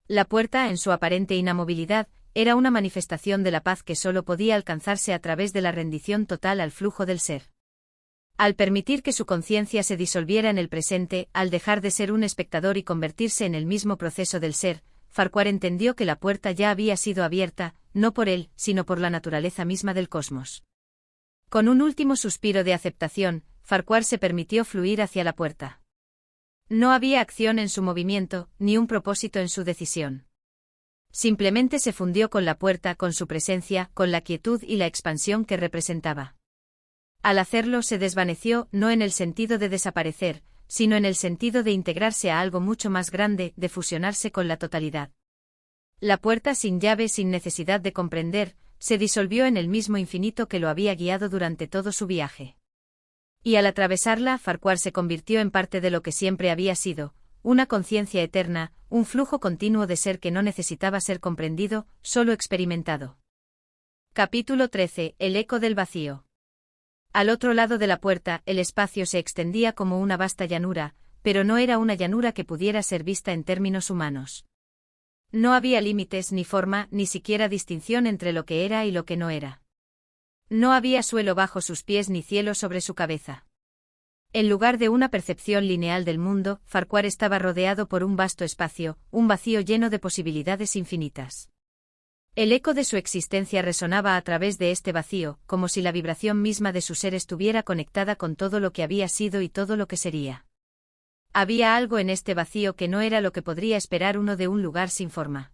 La puerta, en su aparente inamovilidad, era una manifestación de la paz que solo podía alcanzarse a través de la rendición total al flujo del ser. Al permitir que su conciencia se disolviera en el presente, al dejar de ser un espectador y convertirse en el mismo proceso del ser, Farquhar entendió que la puerta ya había sido abierta, no por él, sino por la naturaleza misma del cosmos. Con un último suspiro de aceptación, Farquhar se permitió fluir hacia la puerta. No había acción en su movimiento, ni un propósito en su decisión. Simplemente se fundió con la puerta, con su presencia, con la quietud y la expansión que representaba. Al hacerlo se desvaneció, no en el sentido de desaparecer, sino en el sentido de integrarse a algo mucho más grande, de fusionarse con la totalidad. La puerta sin llave, sin necesidad de comprender, se disolvió en el mismo infinito que lo había guiado durante todo su viaje. Y al atravesarla, Farquhar se convirtió en parte de lo que siempre había sido, una conciencia eterna, un flujo continuo de ser que no necesitaba ser comprendido, solo experimentado. Capítulo 13. El eco del vacío. Al otro lado de la puerta, el espacio se extendía como una vasta llanura, pero no era una llanura que pudiera ser vista en términos humanos. No había límites ni forma, ni siquiera distinción entre lo que era y lo que no era. No había suelo bajo sus pies ni cielo sobre su cabeza. En lugar de una percepción lineal del mundo, Farquhar estaba rodeado por un vasto espacio, un vacío lleno de posibilidades infinitas. El eco de su existencia resonaba a través de este vacío, como si la vibración misma de su ser estuviera conectada con todo lo que había sido y todo lo que sería. Había algo en este vacío que no era lo que podría esperar uno de un lugar sin forma.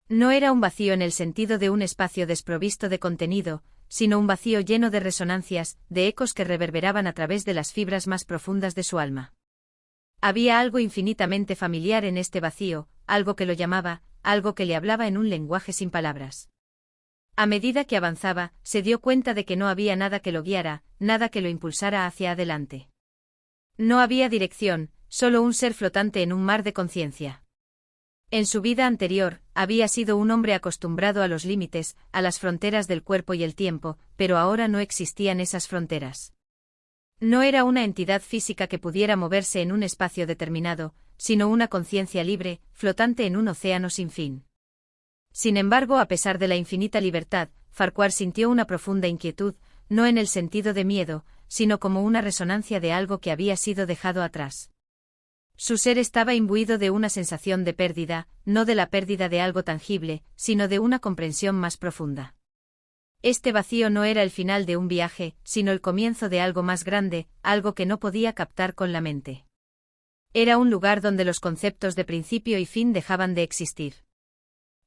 No era un vacío en el sentido de un espacio desprovisto de contenido, sino un vacío lleno de resonancias, de ecos que reverberaban a través de las fibras más profundas de su alma. Había algo infinitamente familiar en este vacío, algo que lo llamaba, algo que le hablaba en un lenguaje sin palabras. A medida que avanzaba, se dio cuenta de que no había nada que lo guiara, nada que lo impulsara hacia adelante. No había dirección, solo un ser flotante en un mar de conciencia. En su vida anterior, había sido un hombre acostumbrado a los límites, a las fronteras del cuerpo y el tiempo, pero ahora no existían esas fronteras. No era una entidad física que pudiera moverse en un espacio determinado, sino una conciencia libre, flotante en un océano sin fin. Sin embargo, a pesar de la infinita libertad, Farquhar sintió una profunda inquietud, no en el sentido de miedo, sino como una resonancia de algo que había sido dejado atrás. Su ser estaba imbuido de una sensación de pérdida, no de la pérdida de algo tangible, sino de una comprensión más profunda. Este vacío no era el final de un viaje, sino el comienzo de algo más grande, algo que no podía captar con la mente. Era un lugar donde los conceptos de principio y fin dejaban de existir.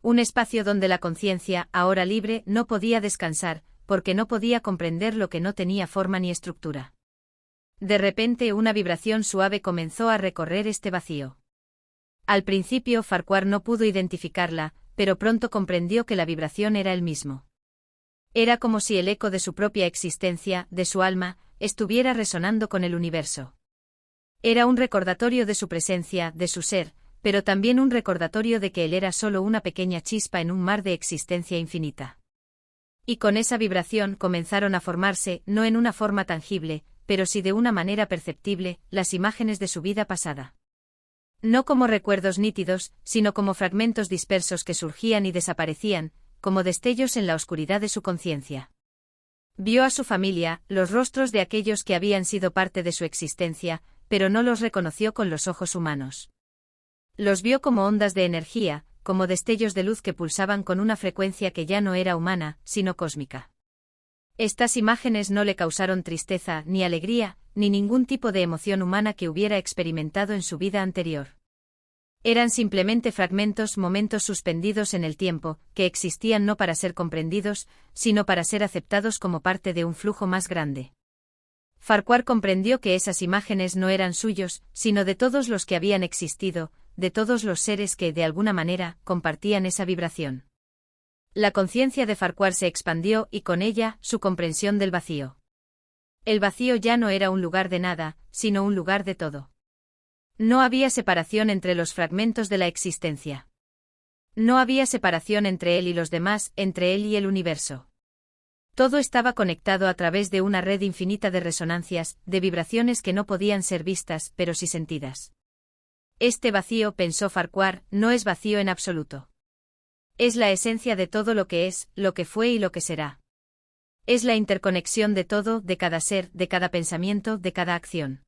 Un espacio donde la conciencia, ahora libre, no podía descansar, porque no podía comprender lo que no tenía forma ni estructura. De repente una vibración suave comenzó a recorrer este vacío. Al principio Farquhar no pudo identificarla, pero pronto comprendió que la vibración era el mismo. Era como si el eco de su propia existencia, de su alma, estuviera resonando con el universo. Era un recordatorio de su presencia, de su ser, pero también un recordatorio de que él era solo una pequeña chispa en un mar de existencia infinita. Y con esa vibración comenzaron a formarse, no en una forma tangible, pero sí de una manera perceptible, las imágenes de su vida pasada. No como recuerdos nítidos, sino como fragmentos dispersos que surgían y desaparecían, como destellos en la oscuridad de su conciencia. Vio a su familia, los rostros de aquellos que habían sido parte de su existencia, pero no los reconoció con los ojos humanos. Los vio como ondas de energía, como destellos de luz que pulsaban con una frecuencia que ya no era humana, sino cósmica. Estas imágenes no le causaron tristeza, ni alegría, ni ningún tipo de emoción humana que hubiera experimentado en su vida anterior. Eran simplemente fragmentos, momentos suspendidos en el tiempo, que existían no para ser comprendidos, sino para ser aceptados como parte de un flujo más grande. Farquhar comprendió que esas imágenes no eran suyos, sino de todos los que habían existido, de todos los seres que, de alguna manera, compartían esa vibración. La conciencia de Farquhar se expandió y con ella, su comprensión del vacío. El vacío ya no era un lugar de nada, sino un lugar de todo. No había separación entre los fragmentos de la existencia. No había separación entre él y los demás, entre él y el universo. Todo estaba conectado a través de una red infinita de resonancias, de vibraciones que no podían ser vistas, pero sí sentidas. Este vacío, pensó Farquhar, no es vacío en absoluto. Es la esencia de todo lo que es, lo que fue y lo que será. Es la interconexión de todo, de cada ser, de cada pensamiento, de cada acción.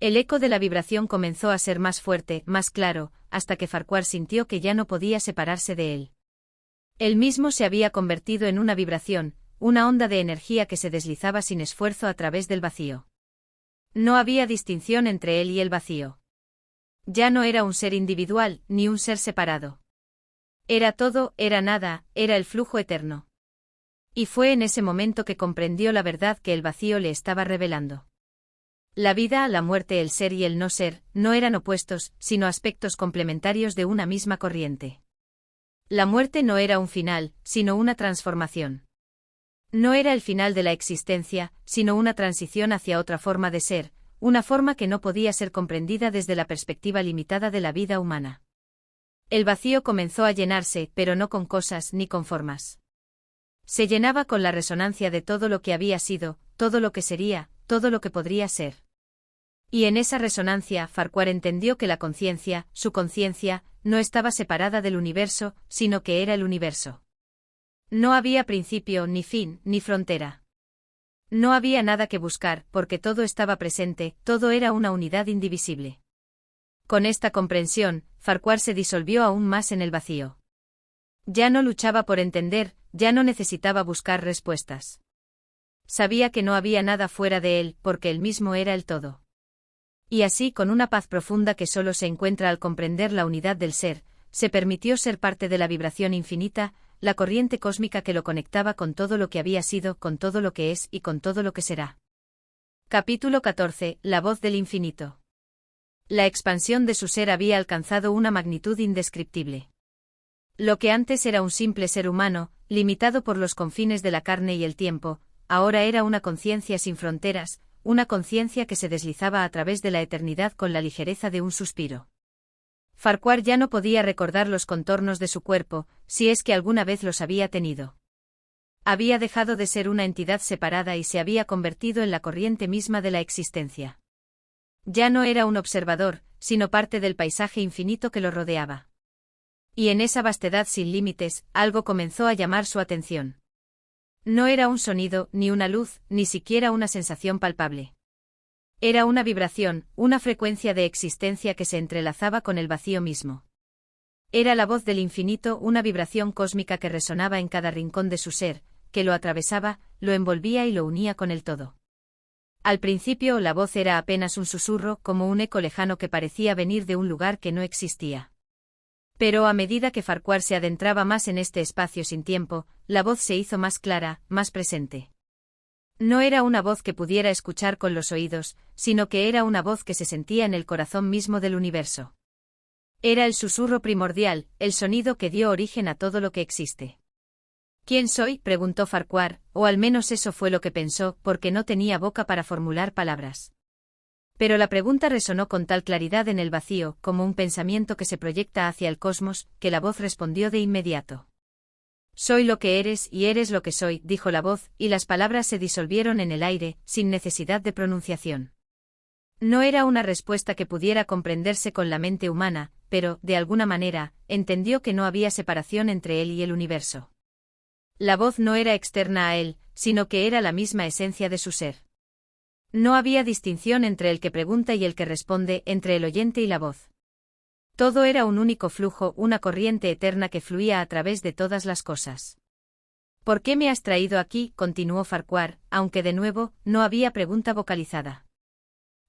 El eco de la vibración comenzó a ser más fuerte, más claro, hasta que Farquhar sintió que ya no podía separarse de él. Él mismo se había convertido en una vibración, una onda de energía que se deslizaba sin esfuerzo a través del vacío. No había distinción entre él y el vacío. Ya no era un ser individual, ni un ser separado. Era todo, era nada, era el flujo eterno. Y fue en ese momento que comprendió la verdad que el vacío le estaba revelando. La vida, la muerte, el ser y el no ser, no eran opuestos, sino aspectos complementarios de una misma corriente. La muerte no era un final, sino una transformación. No era el final de la existencia, sino una transición hacia otra forma de ser, una forma que no podía ser comprendida desde la perspectiva limitada de la vida humana. El vacío comenzó a llenarse, pero no con cosas ni con formas. Se llenaba con la resonancia de todo lo que había sido, todo lo que sería, todo lo que podría ser. Y en esa resonancia, Farquhar entendió que la conciencia, su conciencia, no estaba separada del universo, sino que era el universo. No había principio, ni fin, ni frontera. No había nada que buscar, porque todo estaba presente, todo era una unidad indivisible. Con esta comprensión, Farquhar se disolvió aún más en el vacío. Ya no luchaba por entender, ya no necesitaba buscar respuestas. Sabía que no había nada fuera de él, porque él mismo era el todo. Y así, con una paz profunda que solo se encuentra al comprender la unidad del ser, se permitió ser parte de la vibración infinita, la corriente cósmica que lo conectaba con todo lo que había sido, con todo lo que es y con todo lo que será. Capítulo 14. La voz del infinito. La expansión de su ser había alcanzado una magnitud indescriptible. Lo que antes era un simple ser humano, limitado por los confines de la carne y el tiempo, ahora era una conciencia sin fronteras, una conciencia que se deslizaba a través de la eternidad con la ligereza de un suspiro. Farquhar ya no podía recordar los contornos de su cuerpo, si es que alguna vez los había tenido. Había dejado de ser una entidad separada y se había convertido en la corriente misma de la existencia. Ya no era un observador, sino parte del paisaje infinito que lo rodeaba. Y en esa vastedad sin límites, algo comenzó a llamar su atención. No era un sonido, ni una luz, ni siquiera una sensación palpable. Era una vibración, una frecuencia de existencia que se entrelazaba con el vacío mismo. Era la voz del infinito, una vibración cósmica que resonaba en cada rincón de su ser, que lo atravesaba, lo envolvía y lo unía con el todo. Al principio la voz era apenas un susurro, como un eco lejano que parecía venir de un lugar que no existía. Pero a medida que Farquhar se adentraba más en este espacio sin tiempo, la voz se hizo más clara, más presente. No era una voz que pudiera escuchar con los oídos, sino que era una voz que se sentía en el corazón mismo del universo. Era el susurro primordial, el sonido que dio origen a todo lo que existe. ¿Quién soy?, preguntó Farquhar, o al menos eso fue lo que pensó, porque no tenía boca para formular palabras. Pero la pregunta resonó con tal claridad en el vacío, como un pensamiento que se proyecta hacia el cosmos, que la voz respondió de inmediato. Soy lo que eres y eres lo que soy, dijo la voz, y las palabras se disolvieron en el aire, sin necesidad de pronunciación. No era una respuesta que pudiera comprenderse con la mente humana, pero, de alguna manera, entendió que no había separación entre él y el universo. La voz no era externa a él, sino que era la misma esencia de su ser. No había distinción entre el que pregunta y el que responde, entre el oyente y la voz. Todo era un único flujo, una corriente eterna que fluía a través de todas las cosas. ¿Por qué me has traído aquí?, continuó Farquhar, aunque de nuevo, no había pregunta vocalizada.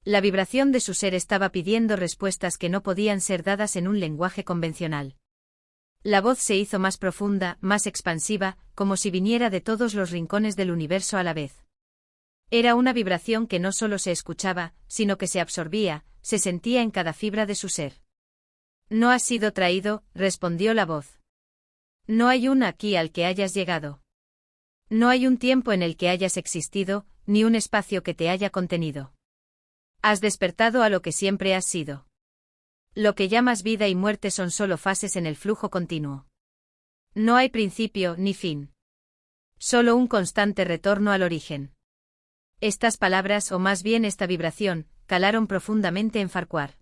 La vibración de su ser estaba pidiendo respuestas que no podían ser dadas en un lenguaje convencional. La voz se hizo más profunda, más expansiva, como si viniera de todos los rincones del universo a la vez. Era una vibración que no solo se escuchaba, sino que se absorbía, se sentía en cada fibra de su ser. No has sido traído, respondió la voz. No hay un aquí al que hayas llegado. No hay un tiempo en el que hayas existido, ni un espacio que te haya contenido. Has despertado a lo que siempre has sido. Lo que llamas vida y muerte son solo fases en el flujo continuo. No hay principio ni fin. Solo un constante retorno al origen. Estas palabras, o más bien esta vibración, calaron profundamente en Farquhar.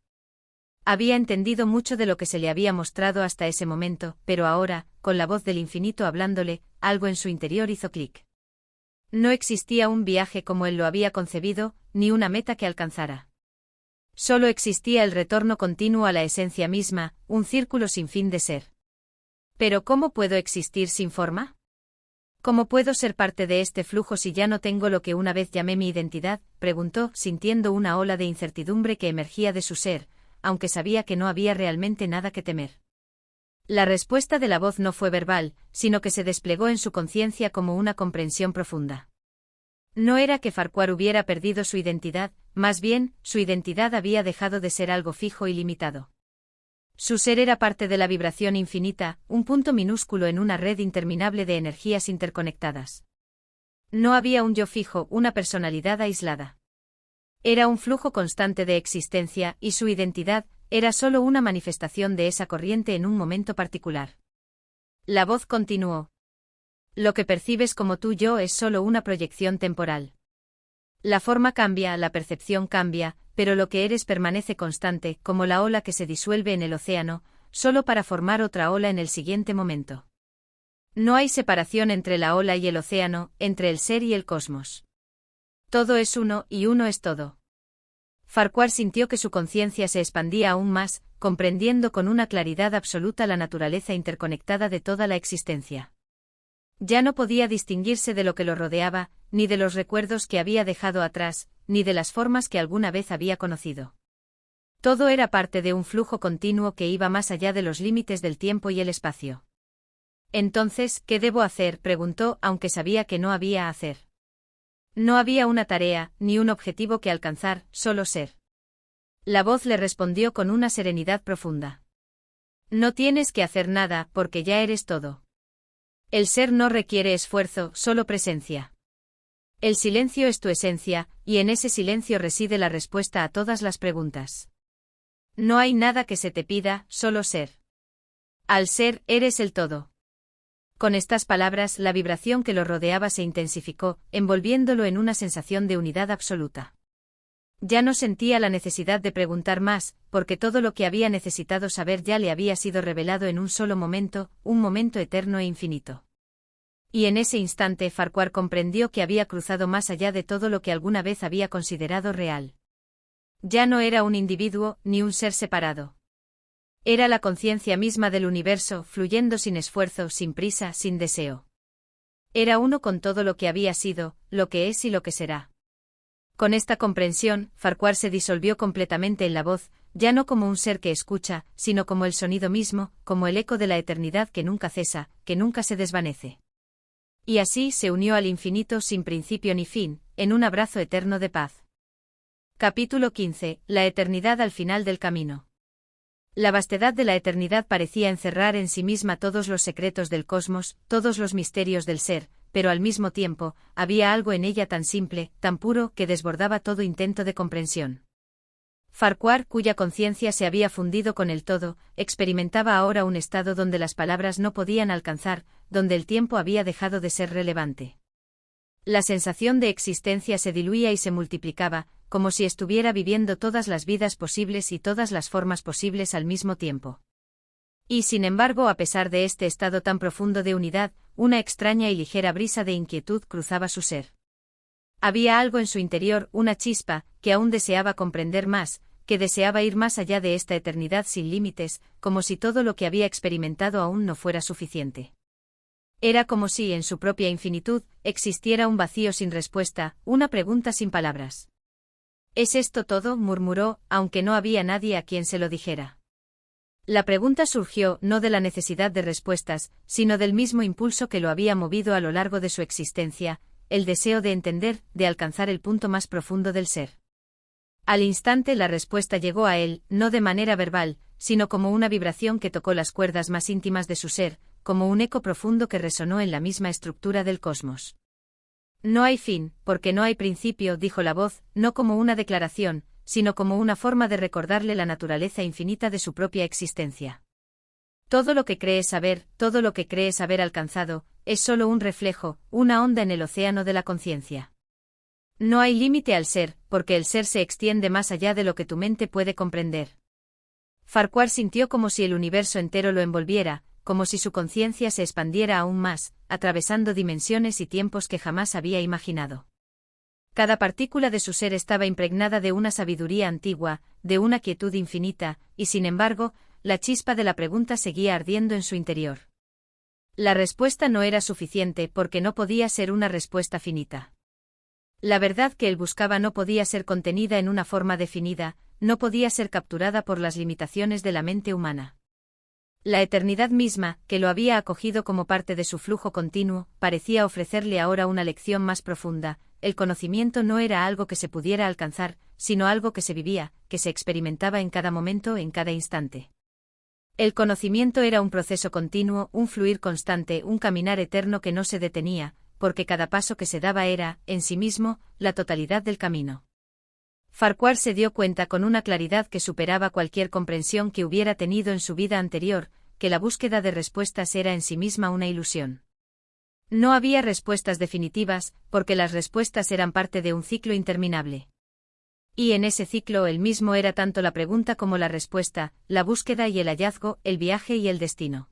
Había entendido mucho de lo que se le había mostrado hasta ese momento, pero ahora, con la voz del infinito hablándole, algo en su interior hizo clic. No existía un viaje como él lo había concebido, ni una meta que alcanzara. Solo existía el retorno continuo a la esencia misma, un círculo sin fin de ser. ¿Pero cómo puedo existir sin forma? ¿Cómo puedo ser parte de este flujo si ya no tengo lo que una vez llamé mi identidad?, preguntó, sintiendo una ola de incertidumbre que emergía de su ser, aunque sabía que no había realmente nada que temer. La respuesta de la voz no fue verbal, sino que se desplegó en su conciencia como una comprensión profunda. No era que Farquhar hubiera perdido su identidad, más bien, su identidad había dejado de ser algo fijo y limitado. Su ser era parte de la vibración infinita, un punto minúsculo en una red interminable de energías interconectadas. No había un yo fijo, una personalidad aislada. Era un flujo constante de existencia, y su identidad era solo una manifestación de esa corriente en un momento particular. La voz continuó. Lo que percibes como tu yo es solo una proyección temporal. La forma cambia, la percepción cambia, pero lo que eres permanece constante, como la ola que se disuelve en el océano, solo para formar otra ola en el siguiente momento. No hay separación entre la ola y el océano, entre el ser y el cosmos. Todo es uno, y uno es todo. Farquhar sintió que su conciencia se expandía aún más, comprendiendo con una claridad absoluta la naturaleza interconectada de toda la existencia. Ya no podía distinguirse de lo que lo rodeaba, ni de los recuerdos que había dejado atrás, ni de las formas que alguna vez había conocido. Todo era parte de un flujo continuo que iba más allá de los límites del tiempo y el espacio. Entonces, ¿qué debo hacer?, preguntó, aunque sabía que no había hacer. No había una tarea, ni un objetivo que alcanzar, solo ser. La voz le respondió con una serenidad profunda. No tienes que hacer nada, porque ya eres todo. El ser no requiere esfuerzo, solo presencia. El silencio es tu esencia, y en ese silencio reside la respuesta a todas las preguntas. No hay nada que se te pida, solo ser. Al ser, eres el todo. Con estas palabras, la vibración que lo rodeaba se intensificó, envolviéndolo en una sensación de unidad absoluta. Ya no sentía la necesidad de preguntar más, porque todo lo que había necesitado saber ya le había sido revelado en un solo momento, un momento eterno e infinito. Y en ese instante Farquhar comprendió que había cruzado más allá de todo lo que alguna vez había considerado real. Ya no era un individuo, ni un ser separado. Era la conciencia misma del universo, fluyendo sin esfuerzo, sin prisa, sin deseo. Era uno con todo lo que había sido, lo que es y lo que será. Con esta comprensión, Farquhar se disolvió completamente en la voz, ya no como un ser que escucha, sino como el sonido mismo, como el eco de la eternidad que nunca cesa, que nunca se desvanece. Y así se unió al infinito sin principio ni fin, en un abrazo eterno de paz. Capítulo 15. La eternidad al final del camino. La vastedad de la eternidad parecía encerrar en sí misma todos los secretos del cosmos, todos los misterios del ser, pero al mismo tiempo, había algo en ella tan simple, tan puro, que desbordaba todo intento de comprensión. Farquhar, cuya conciencia se había fundido con el todo, experimentaba ahora un estado donde las palabras no podían alcanzar, donde el tiempo había dejado de ser relevante. La sensación de existencia se diluía y se multiplicaba, como si estuviera viviendo todas las vidas posibles y todas las formas posibles al mismo tiempo. Y sin embargo, a pesar de este estado tan profundo de unidad, una extraña y ligera brisa de inquietud cruzaba su ser. Había algo en su interior, una chispa, que aún deseaba comprender más, que deseaba ir más allá de esta eternidad sin límites, como si todo lo que había experimentado aún no fuera suficiente. Era como si, en su propia infinitud, existiera un vacío sin respuesta, una pregunta sin palabras. ¿Es esto todo?, murmuró, aunque no había nadie a quien se lo dijera. La pregunta surgió no de la necesidad de respuestas, sino del mismo impulso que lo había movido a lo largo de su existencia, el deseo de entender, de alcanzar el punto más profundo del ser. Al instante la respuesta llegó a él, no de manera verbal, sino como una vibración que tocó las cuerdas más íntimas de su ser, como un eco profundo que resonó en la misma estructura del cosmos. No hay fin, porque no hay principio, dijo la voz, no como una declaración, sino como una forma de recordarle la naturaleza infinita de su propia existencia. Todo lo que crees saber, todo lo que crees haber alcanzado, es solo un reflejo, una onda en el océano de la conciencia. No hay límite al ser, porque el ser se extiende más allá de lo que tu mente puede comprender. Farquhar sintió como si el universo entero lo envolviera, como si su conciencia se expandiera aún más, atravesando dimensiones y tiempos que jamás había imaginado. Cada partícula de su ser estaba impregnada de una sabiduría antigua, de una quietud infinita, y sin embargo, la chispa de la pregunta seguía ardiendo en su interior. La respuesta no era suficiente porque no podía ser una respuesta finita. La verdad que él buscaba no podía ser contenida en una forma definida, no podía ser capturada por las limitaciones de la mente humana. La eternidad misma, que lo había acogido como parte de su flujo continuo, parecía ofrecerle ahora una lección más profunda. El conocimiento no era algo que se pudiera alcanzar, sino algo que se vivía, que se experimentaba en cada momento, en cada instante. El conocimiento era un proceso continuo, un fluir constante, un caminar eterno que no se detenía, porque cada paso que se daba era, en sí mismo, la totalidad del camino. Farquhar se dio cuenta con una claridad que superaba cualquier comprensión que hubiera tenido en su vida anterior, que la búsqueda de respuestas era en sí misma una ilusión. No había respuestas definitivas, porque las respuestas eran parte de un ciclo interminable. Y en ese ciclo él mismo era tanto la pregunta como la respuesta, la búsqueda y el hallazgo, el viaje y el destino.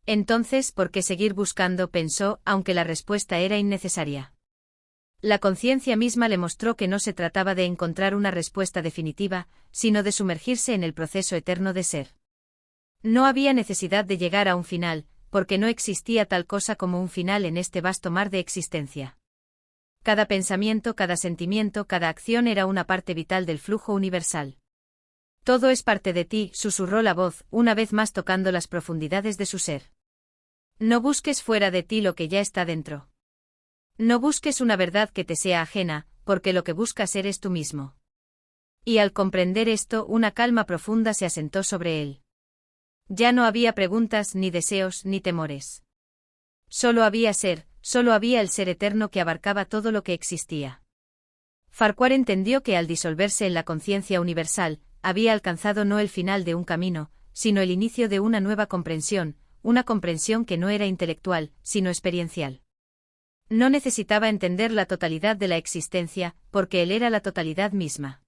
Entonces, ¿por qué seguir buscando?, pensó, aunque la respuesta era innecesaria. La conciencia misma le mostró que no se trataba de encontrar una respuesta definitiva, sino de sumergirse en el proceso eterno de ser. No había necesidad de llegar a un final, porque no existía tal cosa como un final en este vasto mar de existencia. Cada pensamiento, cada sentimiento, cada acción era una parte vital del flujo universal. Todo es parte de ti, susurró la voz, una vez más tocando las profundidades de su ser. No busques fuera de ti lo que ya está dentro. No busques una verdad que te sea ajena, porque lo que buscas eres tú mismo. Y al comprender esto, una calma profunda se asentó sobre él. Ya no había preguntas, ni deseos, ni temores. Solo había ser, solo había el ser eterno que abarcaba todo lo que existía. Farquhar entendió que al disolverse en la conciencia universal, había alcanzado no el final de un camino, sino el inicio de una nueva comprensión, una comprensión que no era intelectual, sino experiencial. No necesitaba entender la totalidad de la existencia, porque él era la totalidad misma.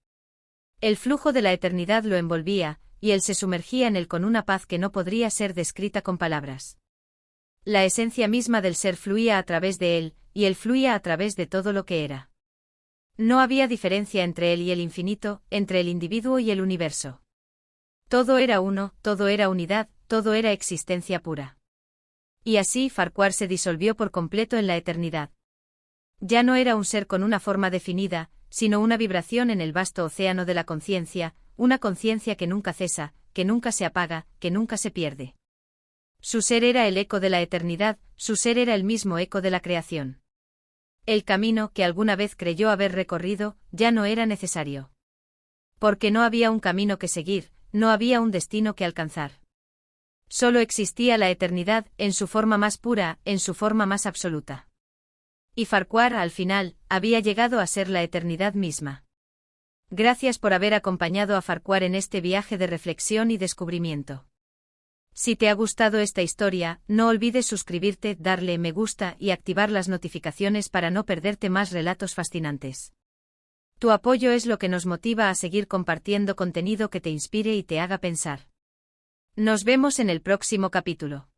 El flujo de la eternidad lo envolvía, y él se sumergía en él con una paz que no podría ser descrita con palabras. La esencia misma del ser fluía a través de él, y él fluía a través de todo lo que era. No había diferencia entre él y el infinito, entre el individuo y el universo. Todo era uno, todo era unidad, todo era existencia pura. Y así Farquhar se disolvió por completo en la eternidad. Ya no era un ser con una forma definida, sino una vibración en el vasto océano de la conciencia, una conciencia que nunca cesa, que nunca se apaga, que nunca se pierde. Su ser era el eco de la eternidad, su ser era el mismo eco de la creación. El camino que alguna vez creyó haber recorrido, ya no era necesario. Porque no había un camino que seguir, no había un destino que alcanzar. Solo existía la eternidad, en su forma más pura, en su forma más absoluta. Y Farquhar, al final, había llegado a ser la eternidad misma. Gracias por haber acompañado a Farquhar en este viaje de reflexión y descubrimiento. Si te ha gustado esta historia, no olvides suscribirte, darle me gusta y activar las notificaciones para no perderte más relatos fascinantes. Tu apoyo es lo que nos motiva a seguir compartiendo contenido que te inspire y te haga pensar. Nos vemos en el próximo capítulo.